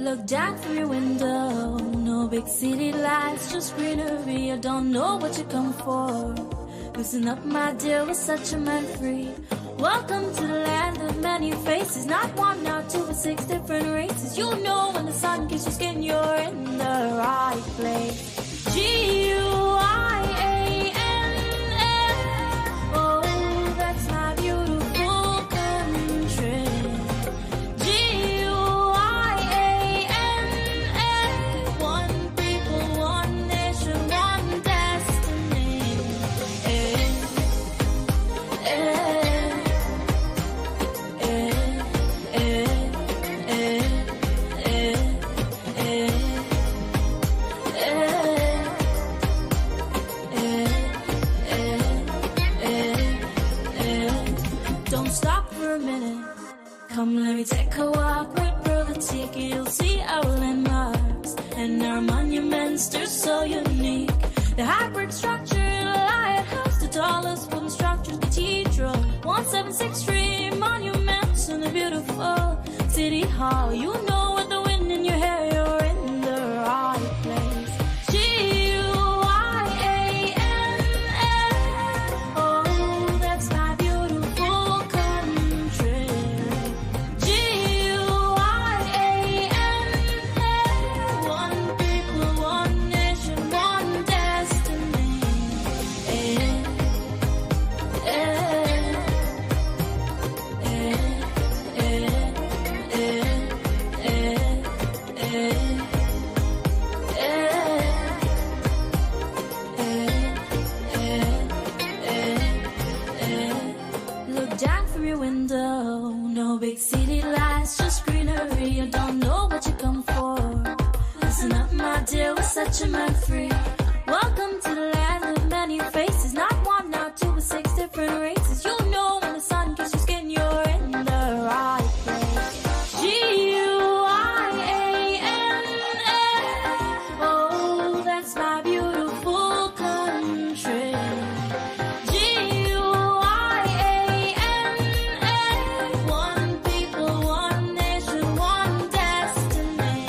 Look down from your window, no big city lights, just greenery. I don't know what you come for. Loosen up, my dear, we're such a man free. Welcome to the land of many faces, not one, not two, but 6 different races. You know when the sun kisses your skin, you're in the right place. G-U-I-A-N-N, oh, that's my beautiful country. G-U-I-A-N-N, one people, one nation, one destiny. Don't stop for a minute. Come, let me take a walk with Brother Tiki. You'll see our landmarks and our monuments. They're so unique. The hybrid structure, the lighthouse, the tallest wooden structures, cathedral, 176th Street, monuments, and the beautiful city hall. You know with the wind in your hair, you're in the right place. G-U-I-A-N-N, oh, that's my beautiful country. G-U-I-A-N-N, one people, one nation, one destiny. Look down from your window, no big city lights, just greenery. I don't know what you come for. Listen up, my dear, we're such a man free. Welcome to the land of many faces, not one, not two, but 6 different races. You know when the sun kisses your skin, you're in the right place. G-U-I-A-N-N, oh, that's my beautiful country. G-U-I-A-N-N, one people, one nation, one destiny.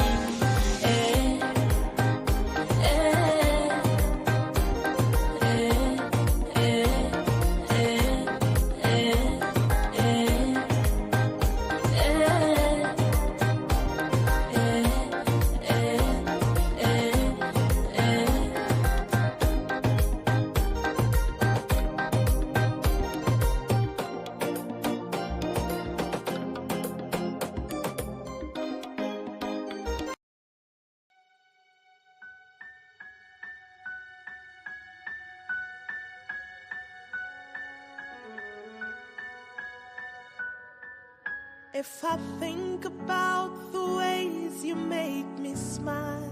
If I think about the ways you make me smile,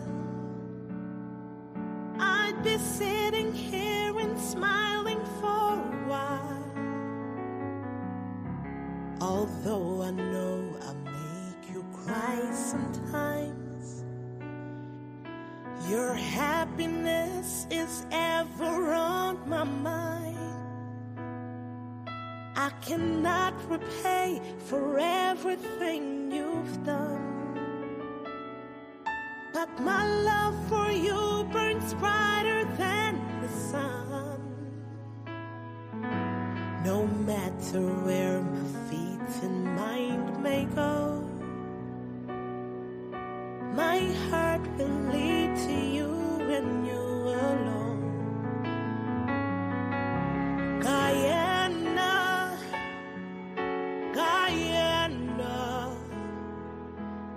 I'd be sitting here and smiling for a while. Although I know I make you cry sometimes, your happiness is ever on my mind. I cannot repay for everything you've done, but my love for you burns brighter than the sun. No matter where my feet and mind may go, my heart will lead to you and you alone. Guyana,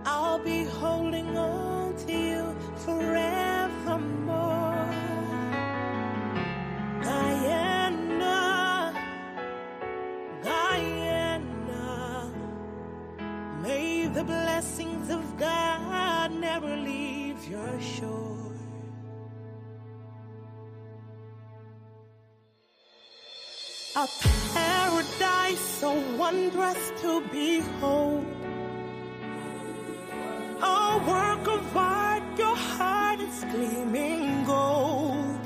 I'll be holding on to you forevermore. Guyana, may the blessings of God never leave your shore. A paradise so wondrous to behold, a work of art, your heart is gleaming gold.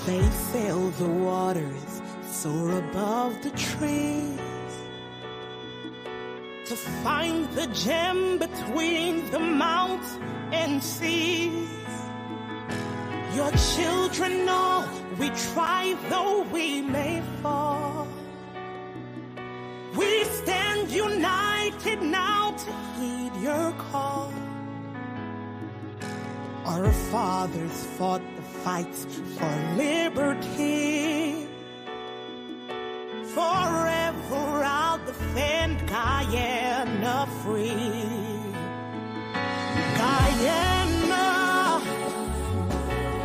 They sail the waters, soar above the trees. to find the gem between the mountains and seas. Your children know we try though we may fall. We stand united now to heed your call. Our fathers fought the fights for liberty. Forever I'll defend Guyana free. Guyana,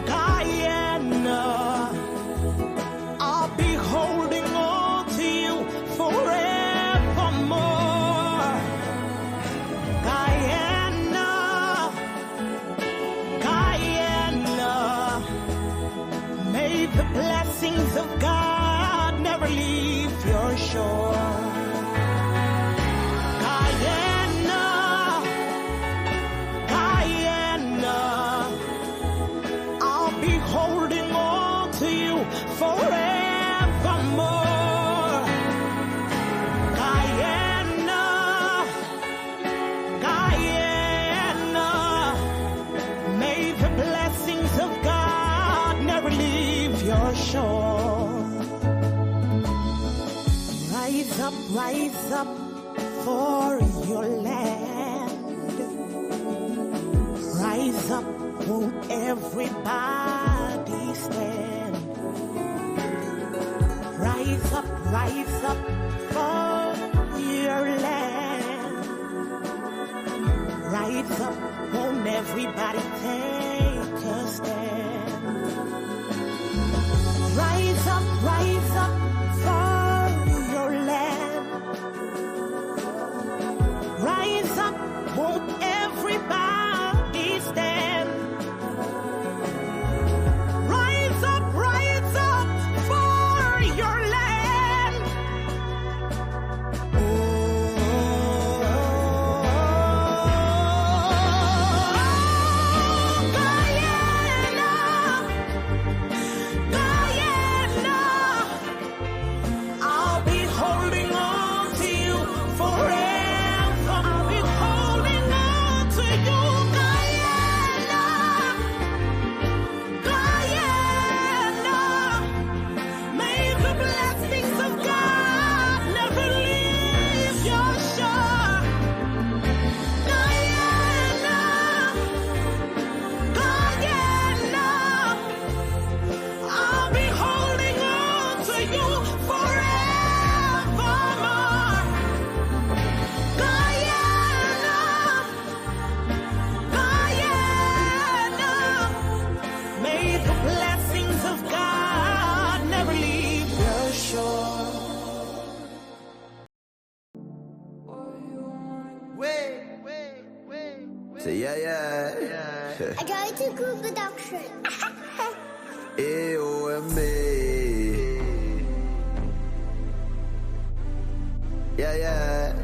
Guyana, I'll be holding on to you forevermore. Guyana, Guyana, may the blessings of God never leave your shore. Guyana, Guyana, I'll be holding on to you forevermore. Guyana, Guyana, may the blessings of God never leave your shore. Rise up for your land. Rise up, won't everybody stand? Rise up for your land. Rise up, won't everybody take a stand? Rise up for your land. Rise up, won't everybody stand? Rise up for your land. Guyana, Guyana, I'll be holding on to you forever. I'll be holding on to you, Guyana, Guyana. May the blessings of God never leave your shore. Guyana, Guyana, I'll be holding on to you forevermore. Guyana, Guyana, may the blessings of God never leave your shore. Say yeah. I got to group production. AOMA. Yeah.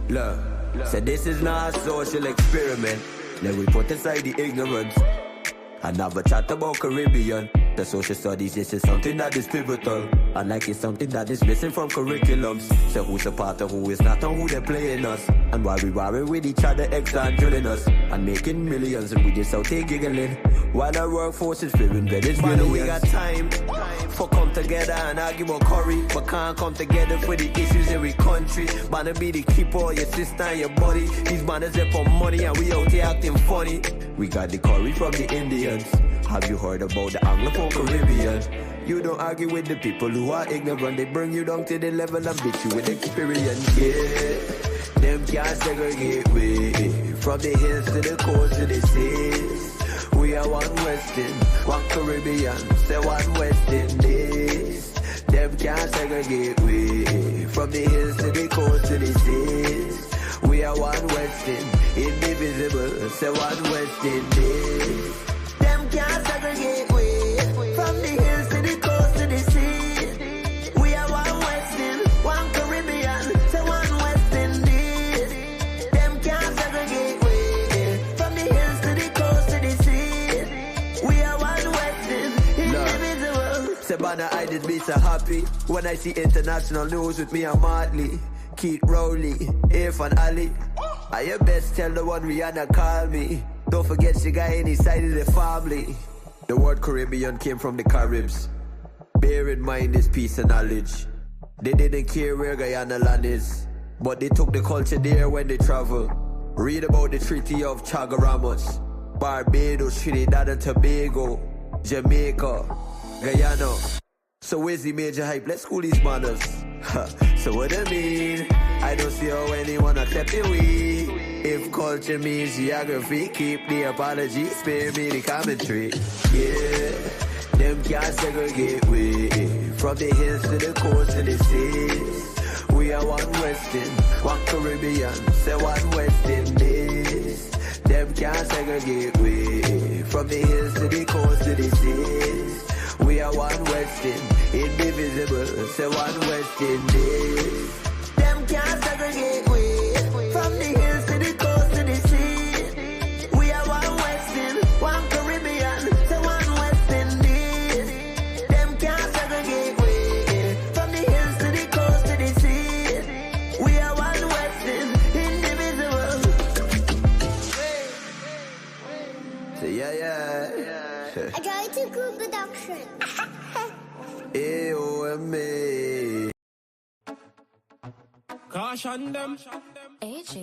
Look, so this is not a social experiment. Then we put aside the ignorance and have a chat about Caribbean. The social studies, this is something that is pivotal. And like it's something that is missing from curriculums. So who's a part of who is not and who they're playing us. And while we warring with each other, extra and drilling us. And making millions and we just out here giggling. While our workforce is feeling better, really we got time for come together and argue about curry. But can't come together for the issues in we country. Wanna be the keeper of your sister and your body. These banners there for money and we out here acting funny. We got the curry from the Indians. Have you heard about the Anglophone Caribbean? You don't argue with the people who are ignorant. They bring you down to the level and beat you with experience. Yeah, them can't segregate we. From the hills to the coast to the seas. We are one West Indies, one Caribbean, say one West Indies. Them can't segregate we. From the hills to the coast to the seas. We are one West Indies, indivisible, say one West Indies. Them can't segregate we. From the hills to the coast to the seas. We are one West Indies, one Caribbean, say one West Indies. Them can't segregate we. From the hills to the coast to the seas. We are one West Indies, indivisible. Say, Banner, I did be so happy when I see international news with me and Martley. Keith Rowley, Irfan Ali. I you best tell the one Rihanna call me. Don't forget she got any side of the family. The word Caribbean came from the Caribs. Bear in mind this piece of knowledge. They didn't care where Guyana land is, but they took the culture there when they travel. Read about the Treaty of Chaguaramas, Barbados, Trinidad and Tobago, Jamaica, Guyana. So where's the major hype? Let's school these manners. So what I mean? I don't see how anyone accept the we. If culture means geography, keep the apology, spare me the commentary. Yeah, them can't segregate we. From the hills to the coast to the seas. We are one Western, one Caribbean, say one West Indies. Them can't segregate we. From the hills to the coast to the seas. We are one Western, indivisible, say one West Indies. Them can't segregate we. From the hills to the coast to the seas. We are one Western, one Caribbean, say one West Indies. Them can't segregate we. From the hills to the coast to the seas. We are one Western, indivisible. So yeah. I got to group production. AOMA. Caution them. AJ.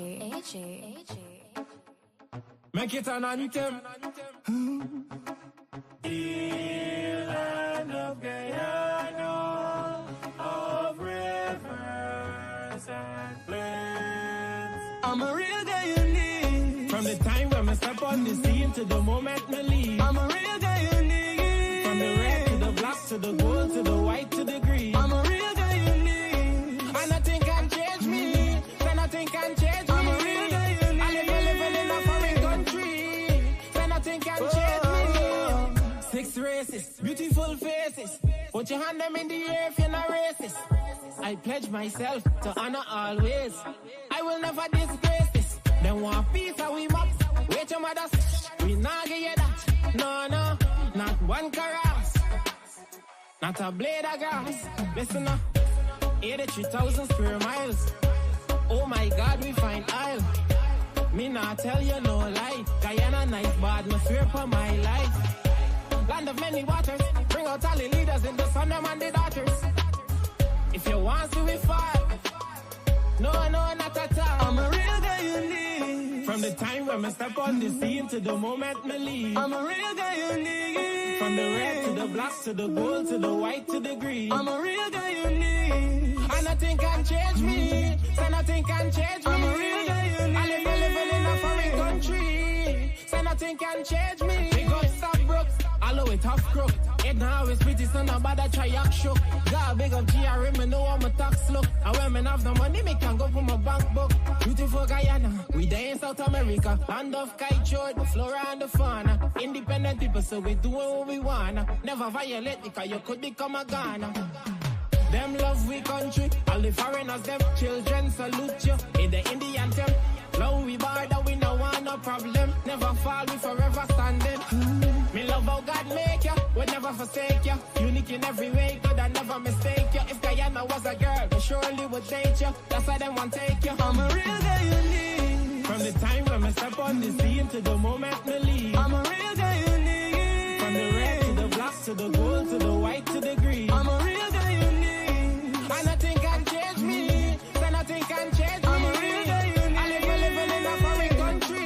Make it an anthem. Land of Guyana, of rivers and plains. I'm a real Guyanese. From the time when I step on the scene to the moment I leave. I'm a real Guyanese. From the red to the black to the gold to the white to the green. I'm a real Guyanese. And nothing can change me. So nothing can change me. I'm a real Guyanese. I live in a foreign country. So nothing can change me. 6 races, beautiful faces. Put your hand them in the air if you're not racist. I pledge myself to honor always. I will never disgrace this. Them want peace and we mop. Wait your mothers, we not get you that. No, not one caress. Not a blade of grass. Listen up, 83,000 square miles. Oh my God, we find aisle. Me not tell you no lie. Guyana nice, but me swear for my life. Land of many waters, bring out all the leaders in the sun, them and the daughters. If you want to, we fight. No, not at all. I'm a real Guyanese. From the time when I step on the scene to the moment I leave. I'm a real Guyanese. From the red to the black to the gold to the white to the green. I'm a real Guyanese. And nothing can change me. So nothing can change me. I'm a real Guyanese. I live in a foreign country. So nothing can change me. Big up stop brooks. Allow it tough crook. It now is pretty son about that try act shook. Got a big up GRM, me know I'm a tax look. And when me have the money, me can go for my bank book. Beautiful Guyana, we there in South America. Land of kite, the flora and the fauna. Independent people, so we doing what we wanna. Never violate because you could become a Ghana. Them love we country, all the foreigners, them children salute you. In the Indian temple, long we border, we no want no problem. Never fall, we forever standing. Me love how God make ya, would never forsake ya. Unique in every way, God I never mistake ya. If Guyana was a girl, we surely would date ya. That's why them want take ya. I'm a real Guyanese. From the time when I step on the scene to the moment I leave. I'm a real Guyanese. From the red to the black to the gold to the white to the green. I'm a real Guyanese. And nothing can change me. So nothing can change me. I'm a real Guyanese. I live in a foreign country.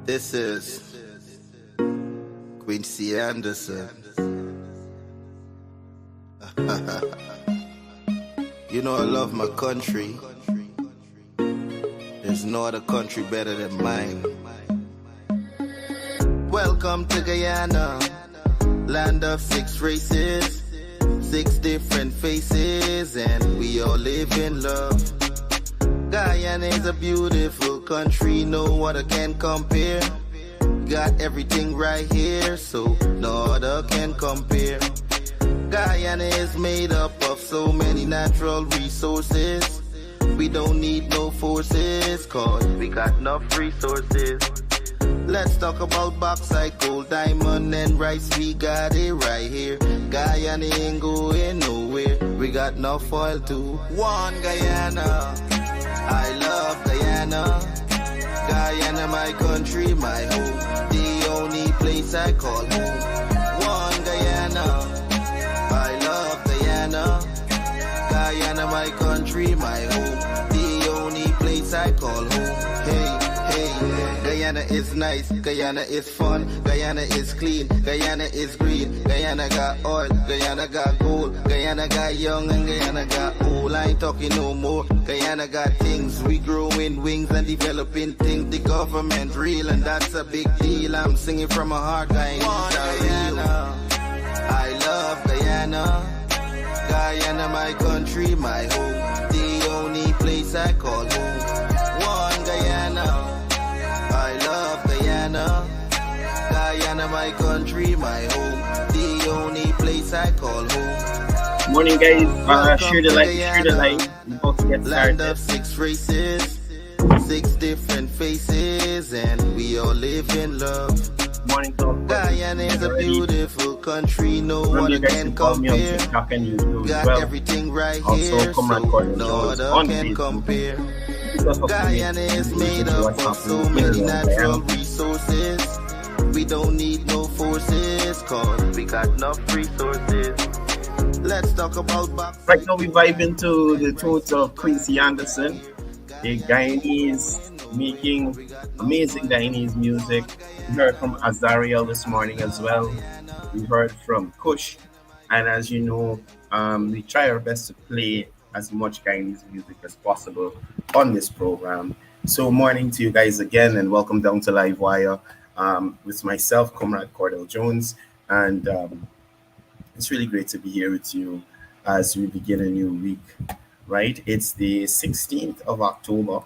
This is Quincy Anderson. You know I love my country. There's no other country better than mine. Welcome to Guyana, land of 6 races, 6 different faces, and we all live in love. Guyana is a beautiful country, no other can compare. Got everything right here, so no other can compare. Guyana is made up of so many natural resources. We don't need no forces, cause we got enough resources. Let's talk about bauxite, gold, diamond, and rice. We got it right here. Guyana ain't going nowhere. We got no foil too. One Guyana. I love Guyana. Guyana, my country, my home. The only place I call home. One Guyana. I love Guyana. Guyana, my country, my home. The only place I call home. Hey, hey, Guyana is nice, Guyana is fun, Guyana is clean, Guyana is green, Guyana got oil, Guyana got gold, Guyana got young and Guyana got old. I ain't talking no more. Guyana got things, we growing wings and developing things. The government real and that's a big deal. I'm singing from my heart, Guyana. I love Guyana. Guyana, my country, my home. The only place I call home. One Guyana. I love Guyana. Guyana, my country, my home. The only place I call home. Morning, guys. Share the light. We're about to get started. Land of 6 races, 6 different faces, and we all live in love. Morning, Tom. Guyana is a beautiful country, no one can compare. Got everything right here, so no other can compare. Guyana is made up of so many natural resources. We don't need no forces, cause we got enough resources. Let's talk about back. Right now, we vibing to the tunes of Quincy Anderson. The Guyanese making amazing Guyanese music. We heard from Azariel this morning as well. We heard from Kush. And as you know, we try our best to play as much Guyanese music as possible on this program. So morning to you guys again and welcome down to Livewire with myself, Comrade Courdel Jones. And it's really great to be here with you as we begin a new week, right? It's the 16th of October.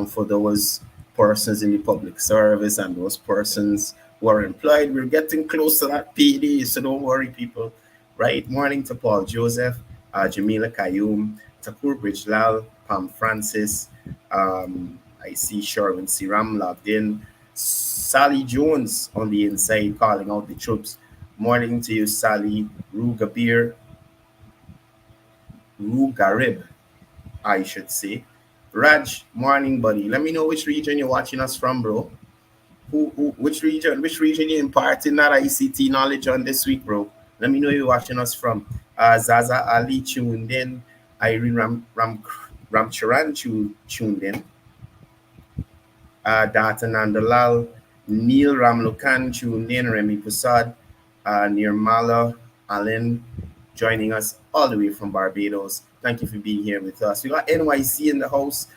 For those persons in the public service and those persons who are employed, we're getting close to that PD, so don't worry, people, right? Morning to Paul Joseph, Jamila Kayum, Takur Bridgelal, Pam Francis, I see Sherwin Siram logged in, Sally Jones on the inside calling out the troops. Morning to you, Sally. Rugarib, I should say. Raj, morning, buddy. Let me know which region you're watching us from, bro. Which region you're imparting that ICT knowledge on this week, bro? Let me know you're watching us from. Zaza Ali tuned in. Irene Ramcharan tuned in. Data Nandalal. Neil Ramlokan tuned in. Remy Prasad. Nirmala Allen joining us all the way from Barbados. Thank you for being here with us. We got NYC in the house.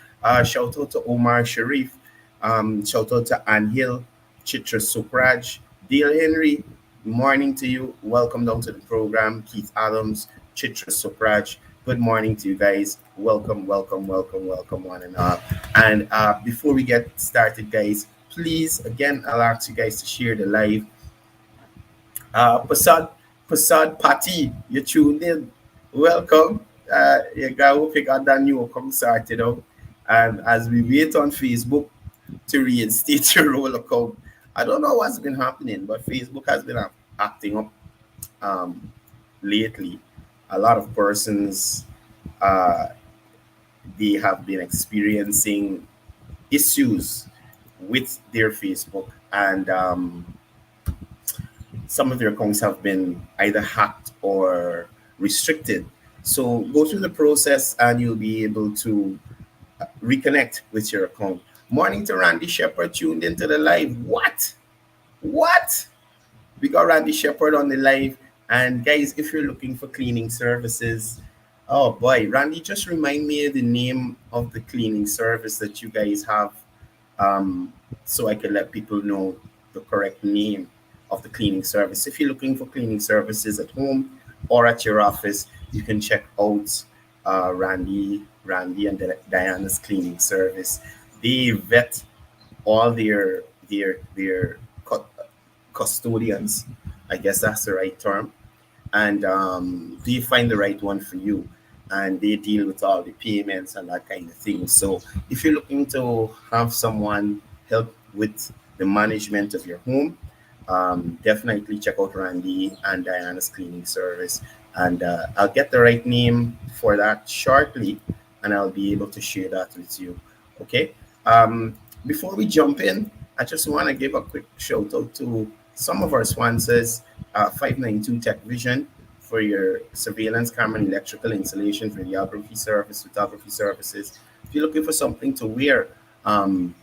Shout out to Omar Sharif. Shout out to Ann Hill, Chitra Sukraj, Dale Henry. Morning to you. Welcome down to the program. Keith Adams, Chitra Sukraj. Good morning to you guys. Welcome one and all. And before we get started, guys, please, again, I'll ask you guys to share the live. Prasad Pati, you tuned in. Welcome. You guys will pick out that new come started out. And as we wait on Facebook to reinstate your roll account, I don't know what's been happening, but Facebook has been acting up lately. A lot of persons, they have been experiencing issues with their Facebook, and some of their accounts have been either hacked or restricted. So go through the process and you'll be able to reconnect with your account. Morning to Randy Shepherd tuned into the live. What? We got Randy Shepherd on the live. And guys, if you're looking for cleaning services, oh boy, Randy, just remind me of the name of the cleaning service that you guys have, so I can let people know the correct name of the cleaning service. If you're looking for cleaning services at home or at your office, you can check out Randy and Diana's cleaning service. They vet all their custodians, I guess that's the right term, and they find the right one for you, and they deal with all the payments and that kind of thing. So if you're looking to have someone help with the management of your home, definitely check out Randy and Diana's cleaning service. And I'll get the right name for that shortly, and I'll be able to share that with you. Okay. Before we jump in, I just want to give a quick shout out to some of our sponsors: 592 Tech Vision for your surveillance camera and electrical installation, videography service, photography services. If you're looking for something to wear, um,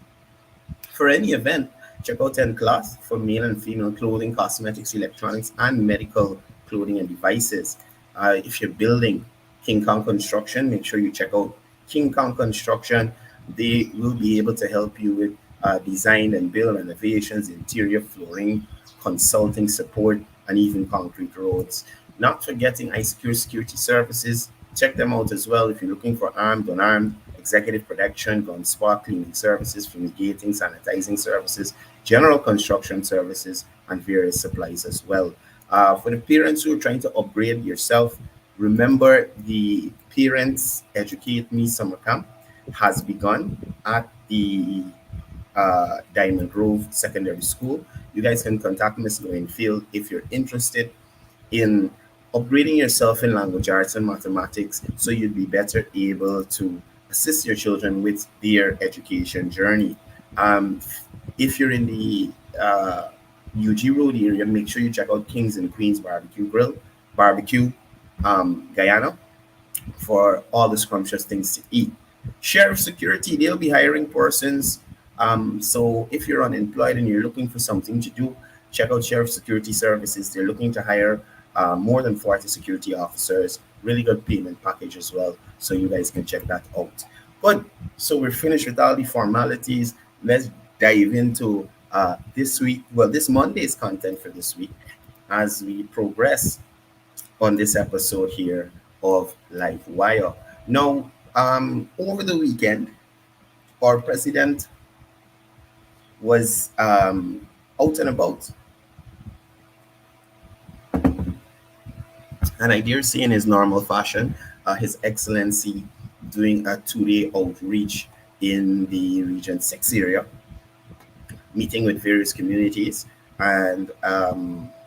for any event, check out 10 Cloth for male and female clothing, cosmetics, electronics, and medical clothing and devices. If you're building King Kong Construction, make sure you check out King Kong Construction. They will be able to help you with design and build renovations, interior flooring, consulting support, and even concrete roads. Not forgetting ISecure Security Services. Check them out as well if you're looking for armed, unarmed, executive protection, gun spot cleaning services, fumigating, sanitizing services, general construction services, and various supplies as well. For the parents who are trying to upgrade yourself, remember the Parents Educate Me Summer Camp has begun at the Diamond Grove Secondary School. You guys can contact Miss Lorraine Field if you're interested in upgrading yourself in language arts and mathematics so you'd be better able to assist your children with their education journey. Um, if you're in the UG Road area, make sure you check out Kings and Queens Barbecue Grill, Barbecue Guyana for all the scrumptious things to eat. Sheriff Security, they'll be hiring persons. So if you're unemployed and you're looking for something to do, check out Sheriff Security Services. They're looking to hire more than 40 security officers. Really good payment package as well. So you guys can check that out. But so we're finished with all the formalities. Let's dive into this week, well, this Monday's content for this week as we progress on this episode here of Livewire. Now, over the weekend, our president was out and about, and I dare say in his normal fashion, His Excellency doing a 2 day outreach in the Region 6 area, meeting with various communities and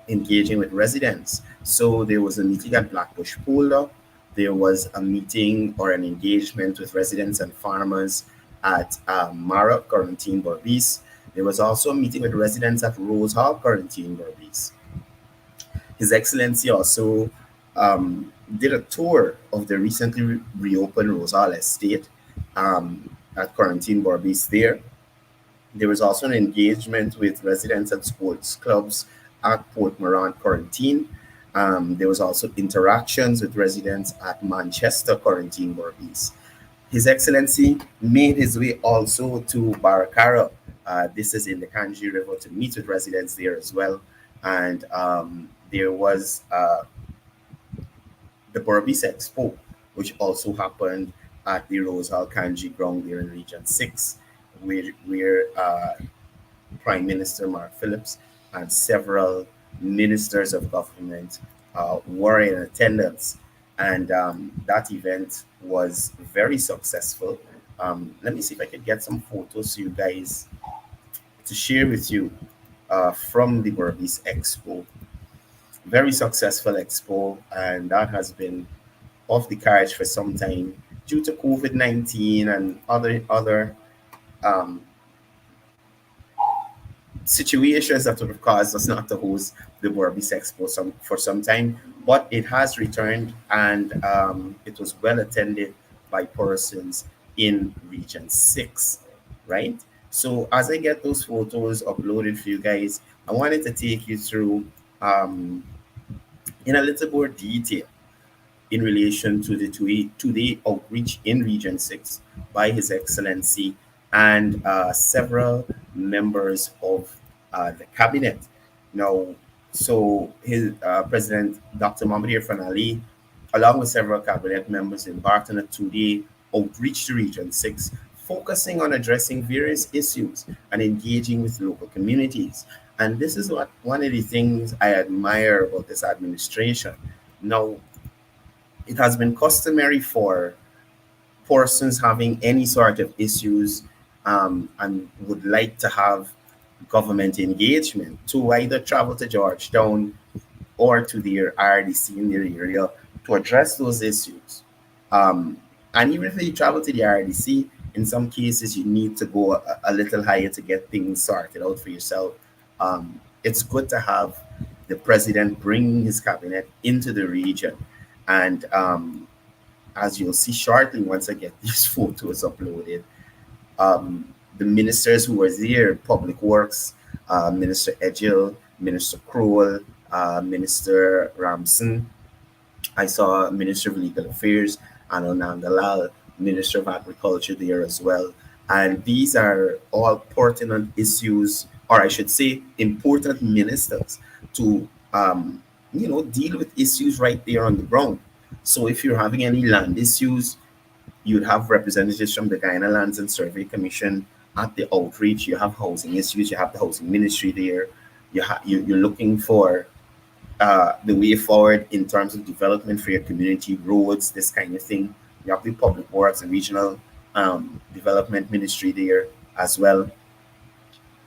engaging with residents. So there was a meeting at Blackbush Polder. There was a meeting or an engagement with residents and farmers at Mara, Quarantine, Berbice. There was also a meeting with residents at Rose Hall, Quarantine, Berbice. His Excellency also did a tour of the recently reopened Rose Hall Estate at Quarantine, Berbice there. There was also an engagement with residents at sports clubs at Port Moran, Quarantine. There was also interactions with residents at Manchester, Quarantine, Berbice. His Excellency made his way also to Baracara. This is in the Kanji River to meet with residents there as well. And there was the Berbice Expo, which also happened at the Rose Hall Kanji ground there in Region 6, where Prime Minister Mark Phillips and several ministers of government were in attendance. And that event was very successful. Let me see if I could get some photos to you guys to share with you from the Berbice Expo. Very successful expo, and that has been off the carriage for some time due to COVID-19 and other um, situations that would have caused us not to host the Berbice Expo for some time. But it has returned, and it was well attended by persons in Region 6, right? So as I get those photos uploaded for you guys, I wanted to take you through in a little more detail in relation to the two-day outreach in Region 6 by His Excellency and several members of the cabinet. Now, so his President Dr. Mohamed Irfan Ali, along with several cabinet members, embarked on a 2 day outreach to Region 6, focusing on addressing various issues and engaging with local communities. And this is what one of the things I admire about this administration. Now, it has been customary for persons having any sort of issues and would like to have government engagement to either travel to Georgetown or to their RDC in their area to address those issues. Um, and even if you travel to the RDC, in some cases you need to go a little higher to get things sorted out for yourself. It's good to have the president bring his cabinet into the region. And as you'll see shortly, once I get these photos uploaded, the ministers who were there, Public Works, Minister Edgil, Minister Crowell, Minister Ramson, I saw Minister of Legal Affairs, Anand Dalal, Minister of Agriculture there as well. And these are all pertinent issues, or I should say, important ministers to, deal with issues right there on the ground. So if you're having any land issues, you'd have representatives from the Guyana Lands and Survey Commission at the outreach. You have housing issues. You have the housing ministry there. You're looking for the way forward in terms of development for your community, roads, this kind of thing. You have the public works and regional development ministry there as well.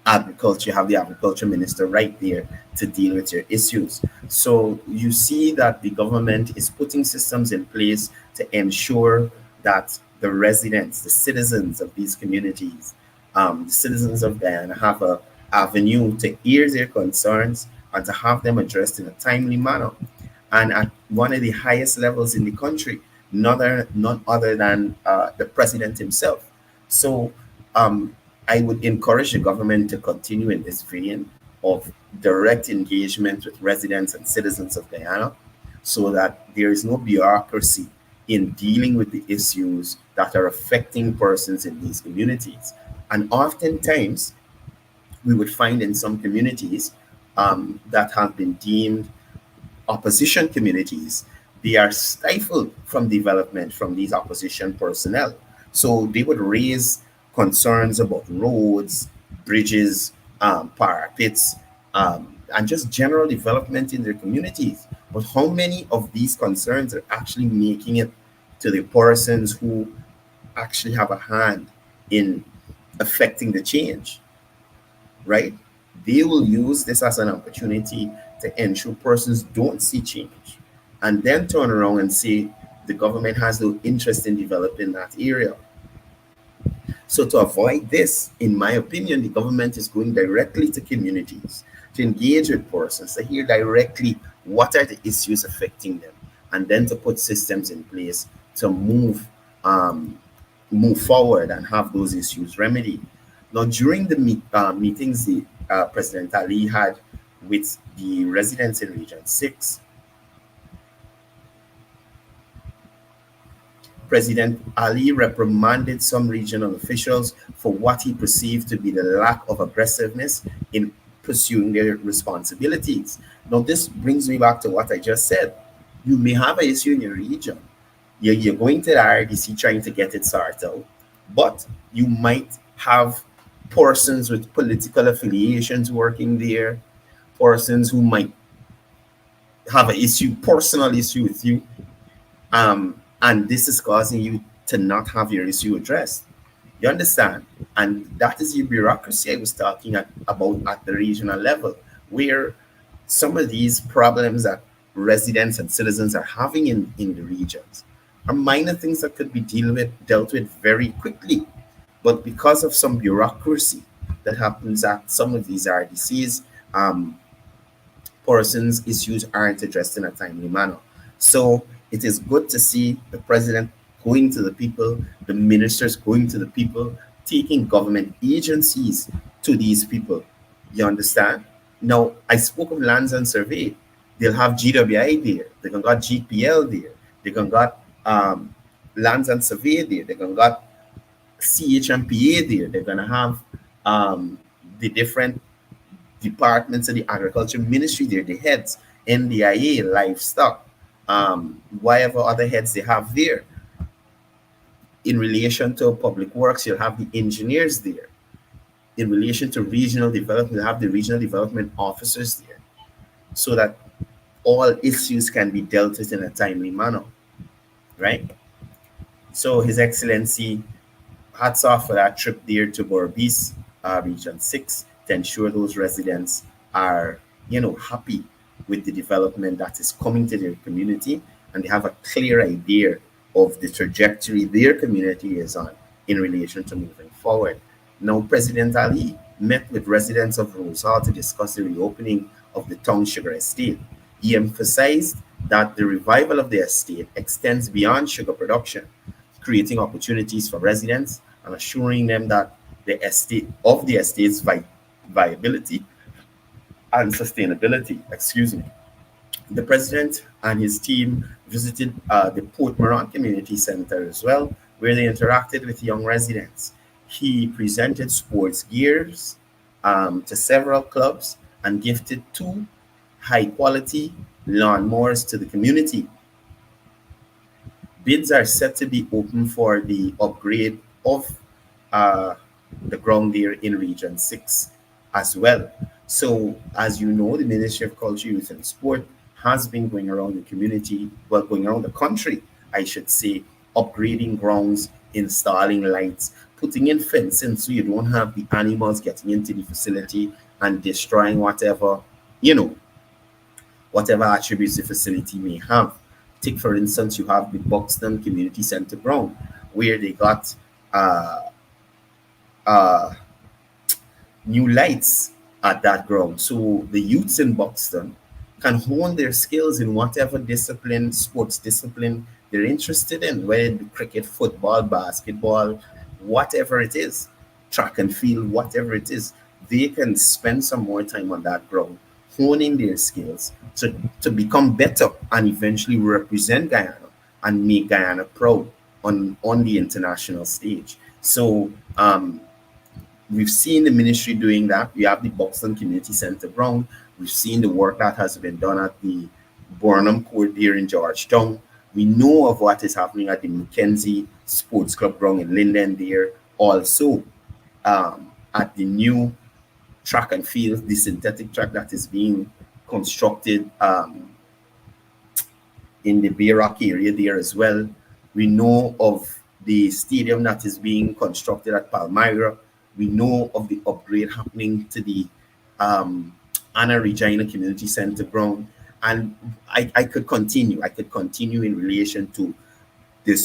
Agriculture, you have the agriculture minister right there to deal with your issues. So you see that the government is putting systems in place to ensure that the residents, the citizens of these communities, the citizens of Guyana have a avenue to hear their concerns and to have them addressed in a timely manner and at one of the highest levels in the country, none other than the president himself. So I would encourage the government to continue in this vein of direct engagement with residents and citizens of Guyana so that there is no bureaucracy in dealing with the issues that are affecting persons in these communities. And oftentimes, we would find in some communities that have been deemed opposition communities, they are stifled from development from these opposition personnel. So they would raise concerns about roads, bridges, parapets, and just general development in their communities. But how many of these concerns are actually making it to the persons who actually have a hand in affecting the change, right? They will use this as an opportunity to ensure persons don't see change and then turn around and say the government has no interest in developing that area. So to avoid this, in my opinion, the government is going directly to communities to engage with persons, to hear directly what are the issues affecting them, and then to put systems in place to move forward and have those issues remedied. Now, during the meetings the President Ali had with the residents in Region 6, President Ali reprimanded some regional officials for what he perceived to be the lack of aggressiveness in pursuing their responsibilities. Now, this brings me back to what I just said. You may have an issue in your region. You're going to the RDC trying to get it sorted out, but you might have persons with political affiliations working there, persons who might have an issue, personal issue with you, and this is causing you to not have your issue addressed. You understand? And that is the bureaucracy I was talking about at the regional level, where some of these problems that residents and citizens are having in the regions are minor things that could be dealt with very quickly. But because of some bureaucracy that happens at some of these RDCs, persons' issues aren't addressed in a timely manner. So it is good to see the president going to the people, the ministers going to the people, taking government agencies to these people. You understand? Now, I spoke of lands and survey. They'll have GWI there. They can got GPL there. They can got lands and survey there. They can got CHMPA there. They're going to have the different departments of the agriculture ministry there, the heads, NDIA, livestock, whatever other heads they have there. In relation to public works, you'll have the engineers there. In relation to regional development, you'll have the regional development officers there, so that all issues can be dealt with in a timely manner, right? So His Excellency, hats off for that trip there to Berbice, Region 6, to ensure those residents are, happy with the development that is coming to their community, and they have a clear idea of the trajectory their community is on in relation to moving forward. Now, President Ali met with residents of Rose Hall to discuss the reopening of the town sugar estate. He emphasized that the revival of the estate extends beyond sugar production, creating opportunities for residents and assuring them that the estate's viability and sustainability. Excuse me. The president and his team visited the Port Moran Community Center as well, where they interacted with young residents. He presented sports gears to several clubs and gifted two high quality lawnmowers to the community. Bids are set to be open for the upgrade of uh, the ground there in Region 6 as well. So, as you know, the Ministry of Culture, Youth and Sport has been going around the community, well, going around the country, I should say, upgrading grounds, installing lights, putting in fencing so you don't have the animals getting into the facility and destroying you know, whatever attributes the facility may have. Take, for instance, you have the Buxton Community Center ground, where they got uh, uh, new lights at that ground. So the youths in Buxton can hone their skills in whatever discipline, sports discipline they're interested in, whether it be cricket, football, basketball, whatever it is, track and field, whatever it is. They can spend some more time on that ground, honing their skills to become better and eventually represent Guyana and make Guyana proud on the international stage. So we've seen the ministry doing that. We have the Buxton Community Center ground. We've seen the work that has been done at the Burnham Court there in Georgetown. We know of what is happening at the Mackenzie Sports Club ground in Linden there. Also, at the new track and field, the synthetic track that is being constructed in the Bay Rock area there as well. We know of the stadium that is being constructed at Palmyra. We know of the upgrade happening to the Anna Regina Community Center ground. And I could continue. I could continue in relation to the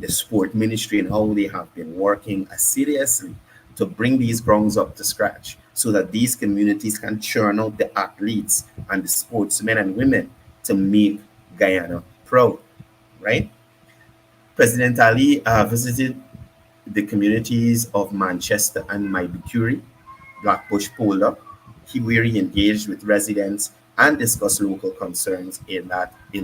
sport ministry and how they have been working assiduously to bring these grounds up to scratch so that these communities can churn out the athletes and the sportsmen and women to make Guyana proud, right? President Ali visited the communities of Manchester and Maiduguri, Blackbush Polder, where he engaged with residents and discussed local concerns in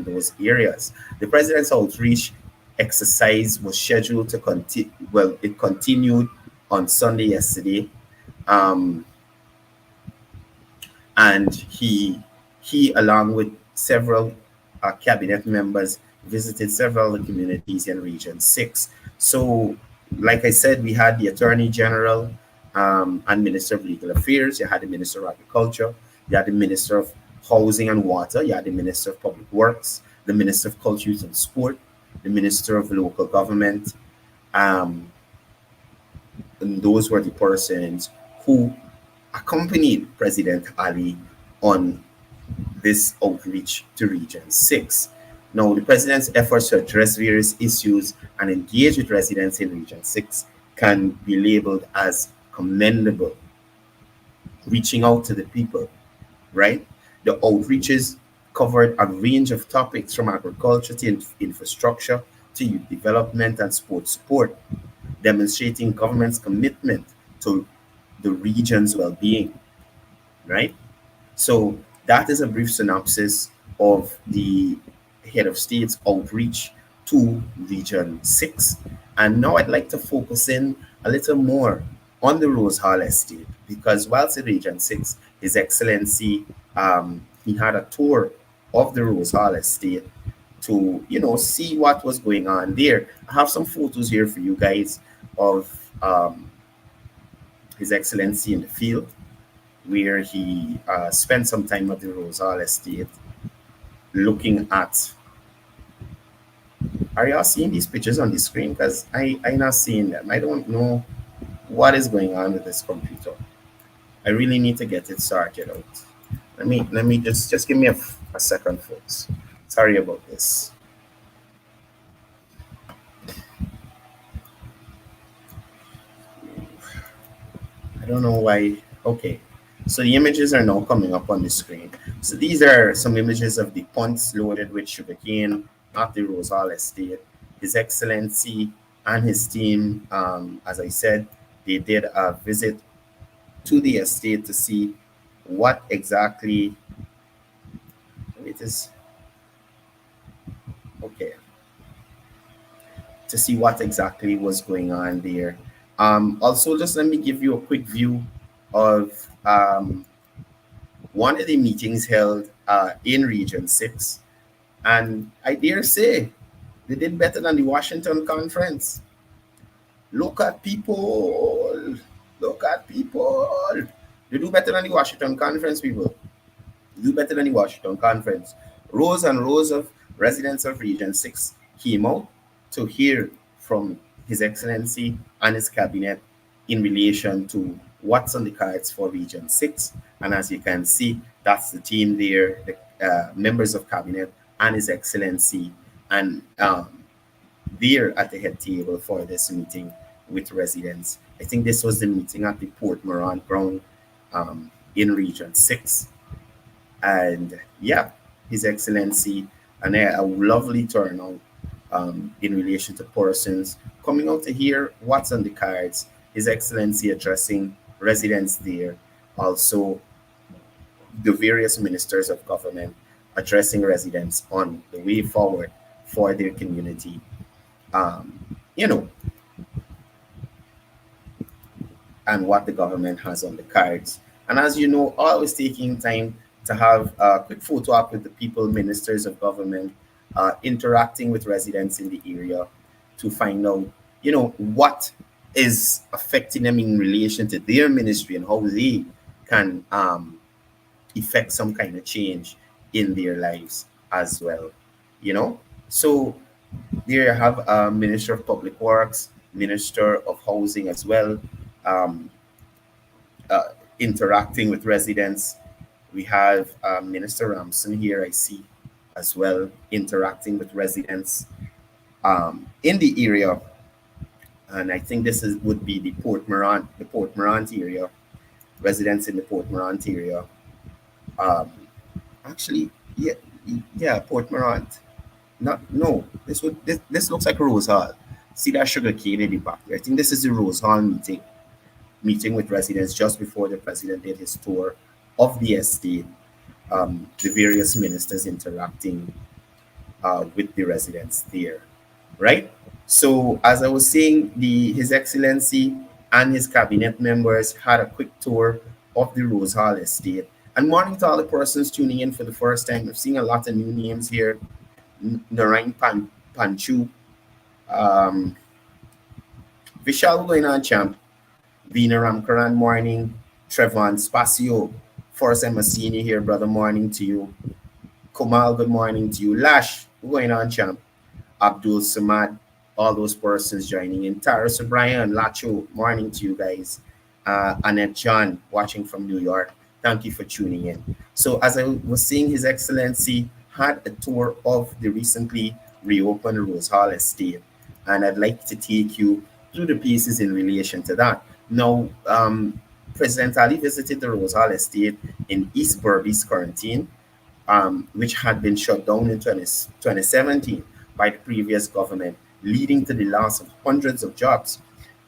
those areas. The president's outreach exercise was scheduled to continue. Well, it continued on Sunday yesterday, and he along with several cabinet members visited several communities in Region 6. So, like I said, we had the Attorney General and Minister of Legal Affairs. You had the Minister of Agriculture. You had the Minister of Housing and Water. You had the Minister of Public Works, the Minister of Culture, Youth and Sport, the Minister of Local Government. And those were the persons who accompanied President Ali on this outreach to Region 6. Now, the president's efforts to address various issues and engage with residents in Region 6 can be labeled as commendable. Reaching out to the people, right? The outreaches covered a range of topics from agriculture to infrastructure to youth development and sports support, demonstrating government's commitment to the region's well-being, right? So that is a brief synopsis of the head of state's outreach to Region 6. And now I'd like to focus in a little more on the Rose Hall estate, because whilst in Region 6, His Excellency, he had a tour of the Rose Hall estate to, see what was going on there. I have some photos here for you guys of His Excellency in the field, where he spent some time at the Rose Hall estate looking at. Are y'all seeing these pictures on the screen? Because I'm not seeing them. I don't know what is going on with this computer. I really need to get it sorted out. Let me just give me A second, folks. Sorry about this. I don't know why. Okay. So the images are now coming up on the screen. So these are some images of the punts loaded with sugarcane at the Rose Hall Estate. His Excellency and his team, as I said, they did a visit to the estate to see what exactly it is. Okay, to see what exactly was going on there. Also, just let me give you a quick view of one of the meetings held in Region 6. And I dare say they did better than the Washington Conference. Look at people. Look at people. They do better than the Washington Conference, people. Do better than the Washington Conference. Rows and rows of residents of Region 6 came out to hear from His Excellency and his cabinet in relation to what's on the cards for Region 6. And as you can see, that's the team there, the members of cabinet and His Excellency, and there at the head table for this meeting with residents. I think this was the meeting at the Port Moran ground in Region 6. And yeah, His Excellency and a lovely turnout in relation to persons coming out to hear what's on the cards. His Excellency addressing residents there, also the various ministers of government addressing residents on the way forward for their community. You know, and what the government has on the cards. And as you know, always taking time to have a quick photo up with the people, ministers of government, interacting with residents in the area to find out, you know, what is affecting them in relation to their ministry and how they can effect some kind of change in their lives as well, you know. So there you have Minister of Public Works, Minister of Housing as well, um, interacting with residents. We have Minister Ramson here, I see, as well, interacting with residents in the area. And I think this is would be the Port Morant area, residents in the Port Morant area. Um, Actually, yeah, yeah, Port Morant. Not no. This looks like Rose Hall. See that sugar cane in the back there. I think this is the Rose Hall meeting with residents just before the president did his tour of the estate. The various ministers interacting with the residents there, right? So as I was saying, the His Excellency and his cabinet members had a quick tour of the Rose Hall estate. And morning to all the persons tuning in for the first time. We're seeing a lot of new names here. Narain Panchu, um, Vishal going on champ, Vina Ramkaran morning, Trevon Spacio, first I'm a senior here, brother, morning to you. Komal, good morning to you. Lash, going on champ, Abdul Samad, all those persons joining in. Taras O'Brien, Lacho, morning to you guys. Annette John, watching from New York. Thank you for tuning in. So, as I was saying, His Excellency had a tour of the recently reopened Rose Hall estate, and I'd like to take you through the pieces in relation to that. Now, President Ali visited the Rose Hall estate in East Berbice Quarantine, which had been shut down in 2017 by the previous government, leading to the loss of hundreds of jobs.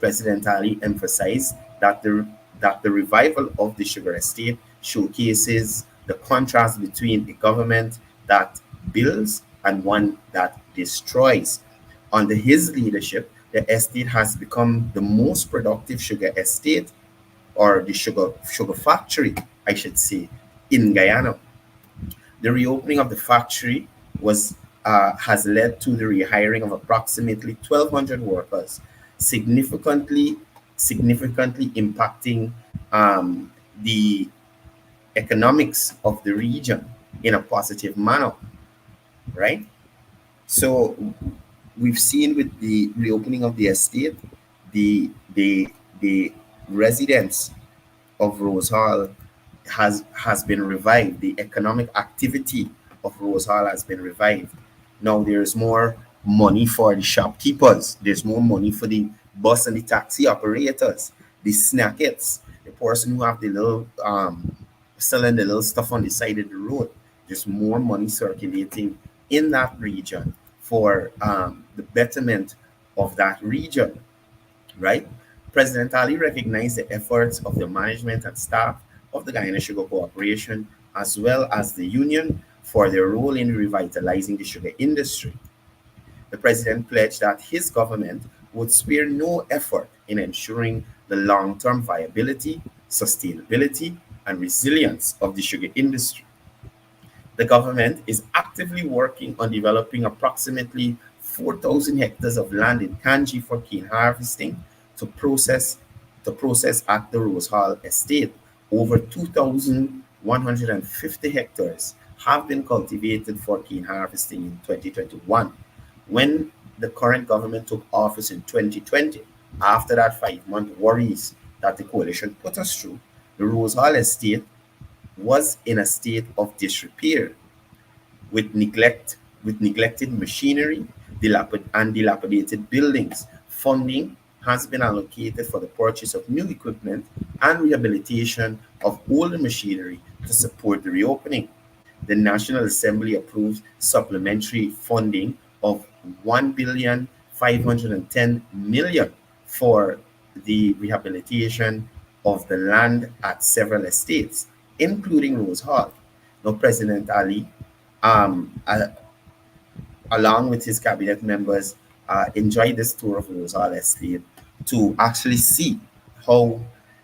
President Ali emphasized that the revival of the sugar estate showcases the contrast between a government that builds and one that destroys. Under his leadership, the estate has become the most productive sugar estate, or the sugar factory, I should say, in Guyana. The reopening of the factory was has led to the rehiring of approximately 1,200 workers, significantly impacting the economics of the region in a positive manner, right? So we've seen with the reopening of the estate, the residents of Rose Hall has been revived. The economic activity of Rose Hall has been revived. Now there's more money for the shopkeepers. There's more money for the bus and the taxi operators, the snackets, the person who have the little selling the little stuff on the side of the road. There's more money circulating in that region for the betterment of that region, right? President Ali recognized the efforts of the management and staff of the Guyana Sugar Corporation, as well as the union, for their role in revitalizing the sugar industry. The president pledged that his government would spare no effort in ensuring the long term viability, sustainability, and resilience of the sugar industry. The government is actively working on developing approximately 4,000 hectares of land in Kanji for cane harvesting to process at the Rose Hall estate. Over 2,150 hectares have been cultivated for cane harvesting in 2021. When the current government took office in 2020, after that 5 month worries that the coalition put us through, the Rose Hall estate was in a state of disrepair with neglected machinery and dilapidated buildings. Funding has been allocated for the purchase of new equipment and rehabilitation of older machinery to support the reopening. The National Assembly approved supplementary funding of 1,510,000,000 for the rehabilitation of the land at several estates, including Rose Hall. Now, President Ali, uh, along with his cabinet members, enjoyed this tour of Rose Hall Estate to actually see how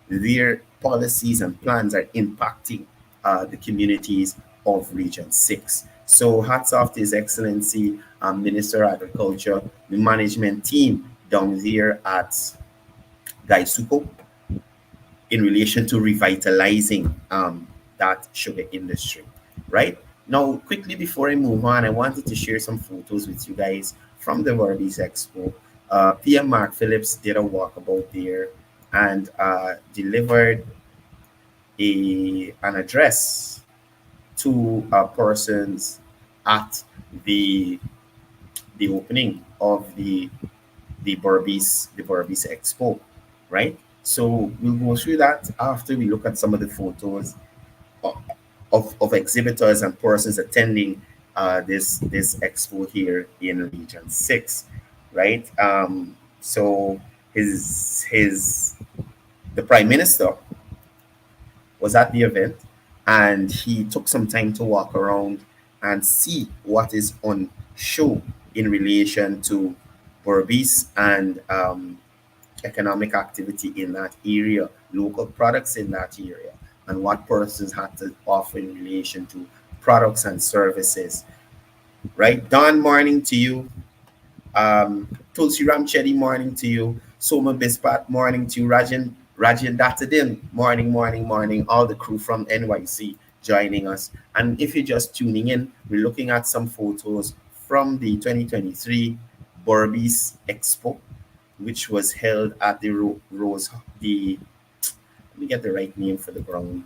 their policies and plans are impacting the communities of Region 6. So, hats off to His Excellency Minister of Agriculture, the management team down there at Gaisuko, in relation to revitalizing that sugar industry, right? Now, quickly before I move on, I wanted to share some photos with you guys from the Berbice Expo. PM Mark Phillips did a walkabout there and delivered an address to persons at the opening of the Berbice Expo, right? So we'll go through that after we look at some of the photos of exhibitors and persons attending this expo here in Region 6, right? So his the Prime Minister was at the event, and he took some time to walk around and see what is on show in relation to Berbice and economic activity in that area, local products in that area, and what persons had to offer in relation to products and services. Right? Don, morning to you. Tulsi Ramchedi, morning to you. Soma Bispat, morning to you. Rajan Datadin, morning, morning, morning. All the crew from NYC joining us. And if you're just tuning in, we're looking at some photos from the 2023 Berbice Expo, which was held at the Rose. Let me get the right name for the ground.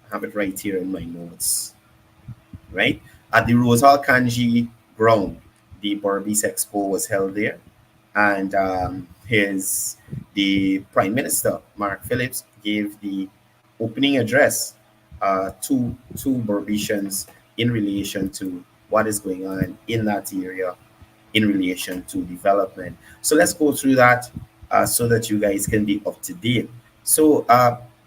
I have it right here in my notes. Right? At the Rose Hall Kanji ground, the Berbice Expo was held there. And the Prime Minister, Mark Phillips, gave the opening address to Berbicians in relation to what is going on in that area in relation to development. So let's go through that so that you guys can be up to date. So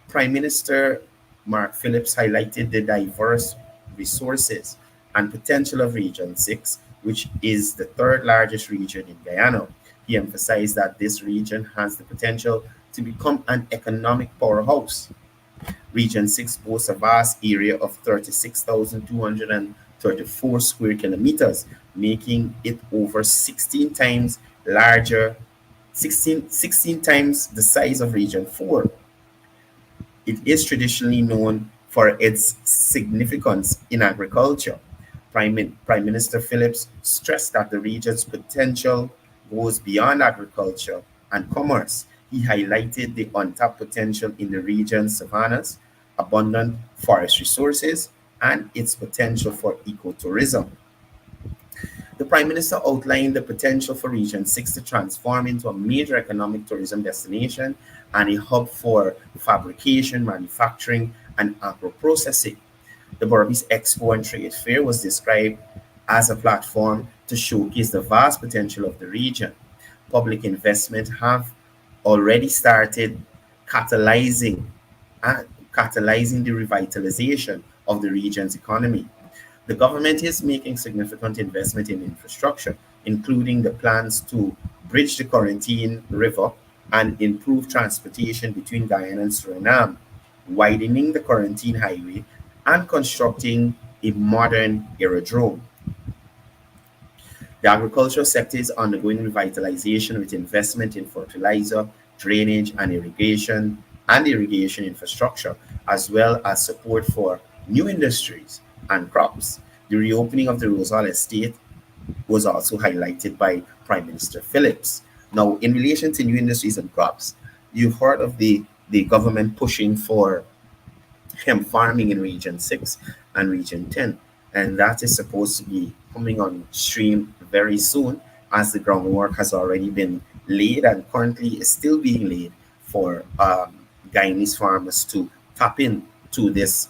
Prime Minister Mark Phillips highlighted the diverse resources and potential of Region 6, which is the third largest region in Guyana. He emphasized that this region has the potential to become an economic powerhouse. Region 6 boasts a vast area of 36,234 square kilometers, making it over 16 times larger, 16 times the size of Region 4. It is traditionally known for its significance in agriculture. Prime Minister Phillips stressed that the region's potential goes beyond agriculture and commerce. He highlighted the untapped potential in the region's savannas, abundant forest resources, and its potential for ecotourism. The Prime Minister outlined the potential for Region 6 to transform into a major economic tourism destination and a hub for fabrication, manufacturing, and agro processing. The Berbice Expo and Trade Fair was described as a platform to showcase the vast potential of the region. Public investment have already started catalyzing uh, catalyzing the revitalization of the region's economy. The government is making significant investment in infrastructure, including the plans to bridge the Quarantine River and improve transportation between Guyana and Suriname, widening the Quarantine Highway, and constructing a modern aerodrome. The agricultural sector is undergoing revitalization with investment in fertilizer, drainage, and irrigation infrastructure, as well as support for new industries and crops. The reopening of the Rosal estate was also highlighted by Prime Minister Phillips. Now, in relation to new industries and crops, you've heard of the government pushing for hemp farming in Region 6 and Region 10. And that is supposed to be coming on stream very soon, as the groundwork has already been laid and currently is still being laid for Guyanese farmers to tap in to this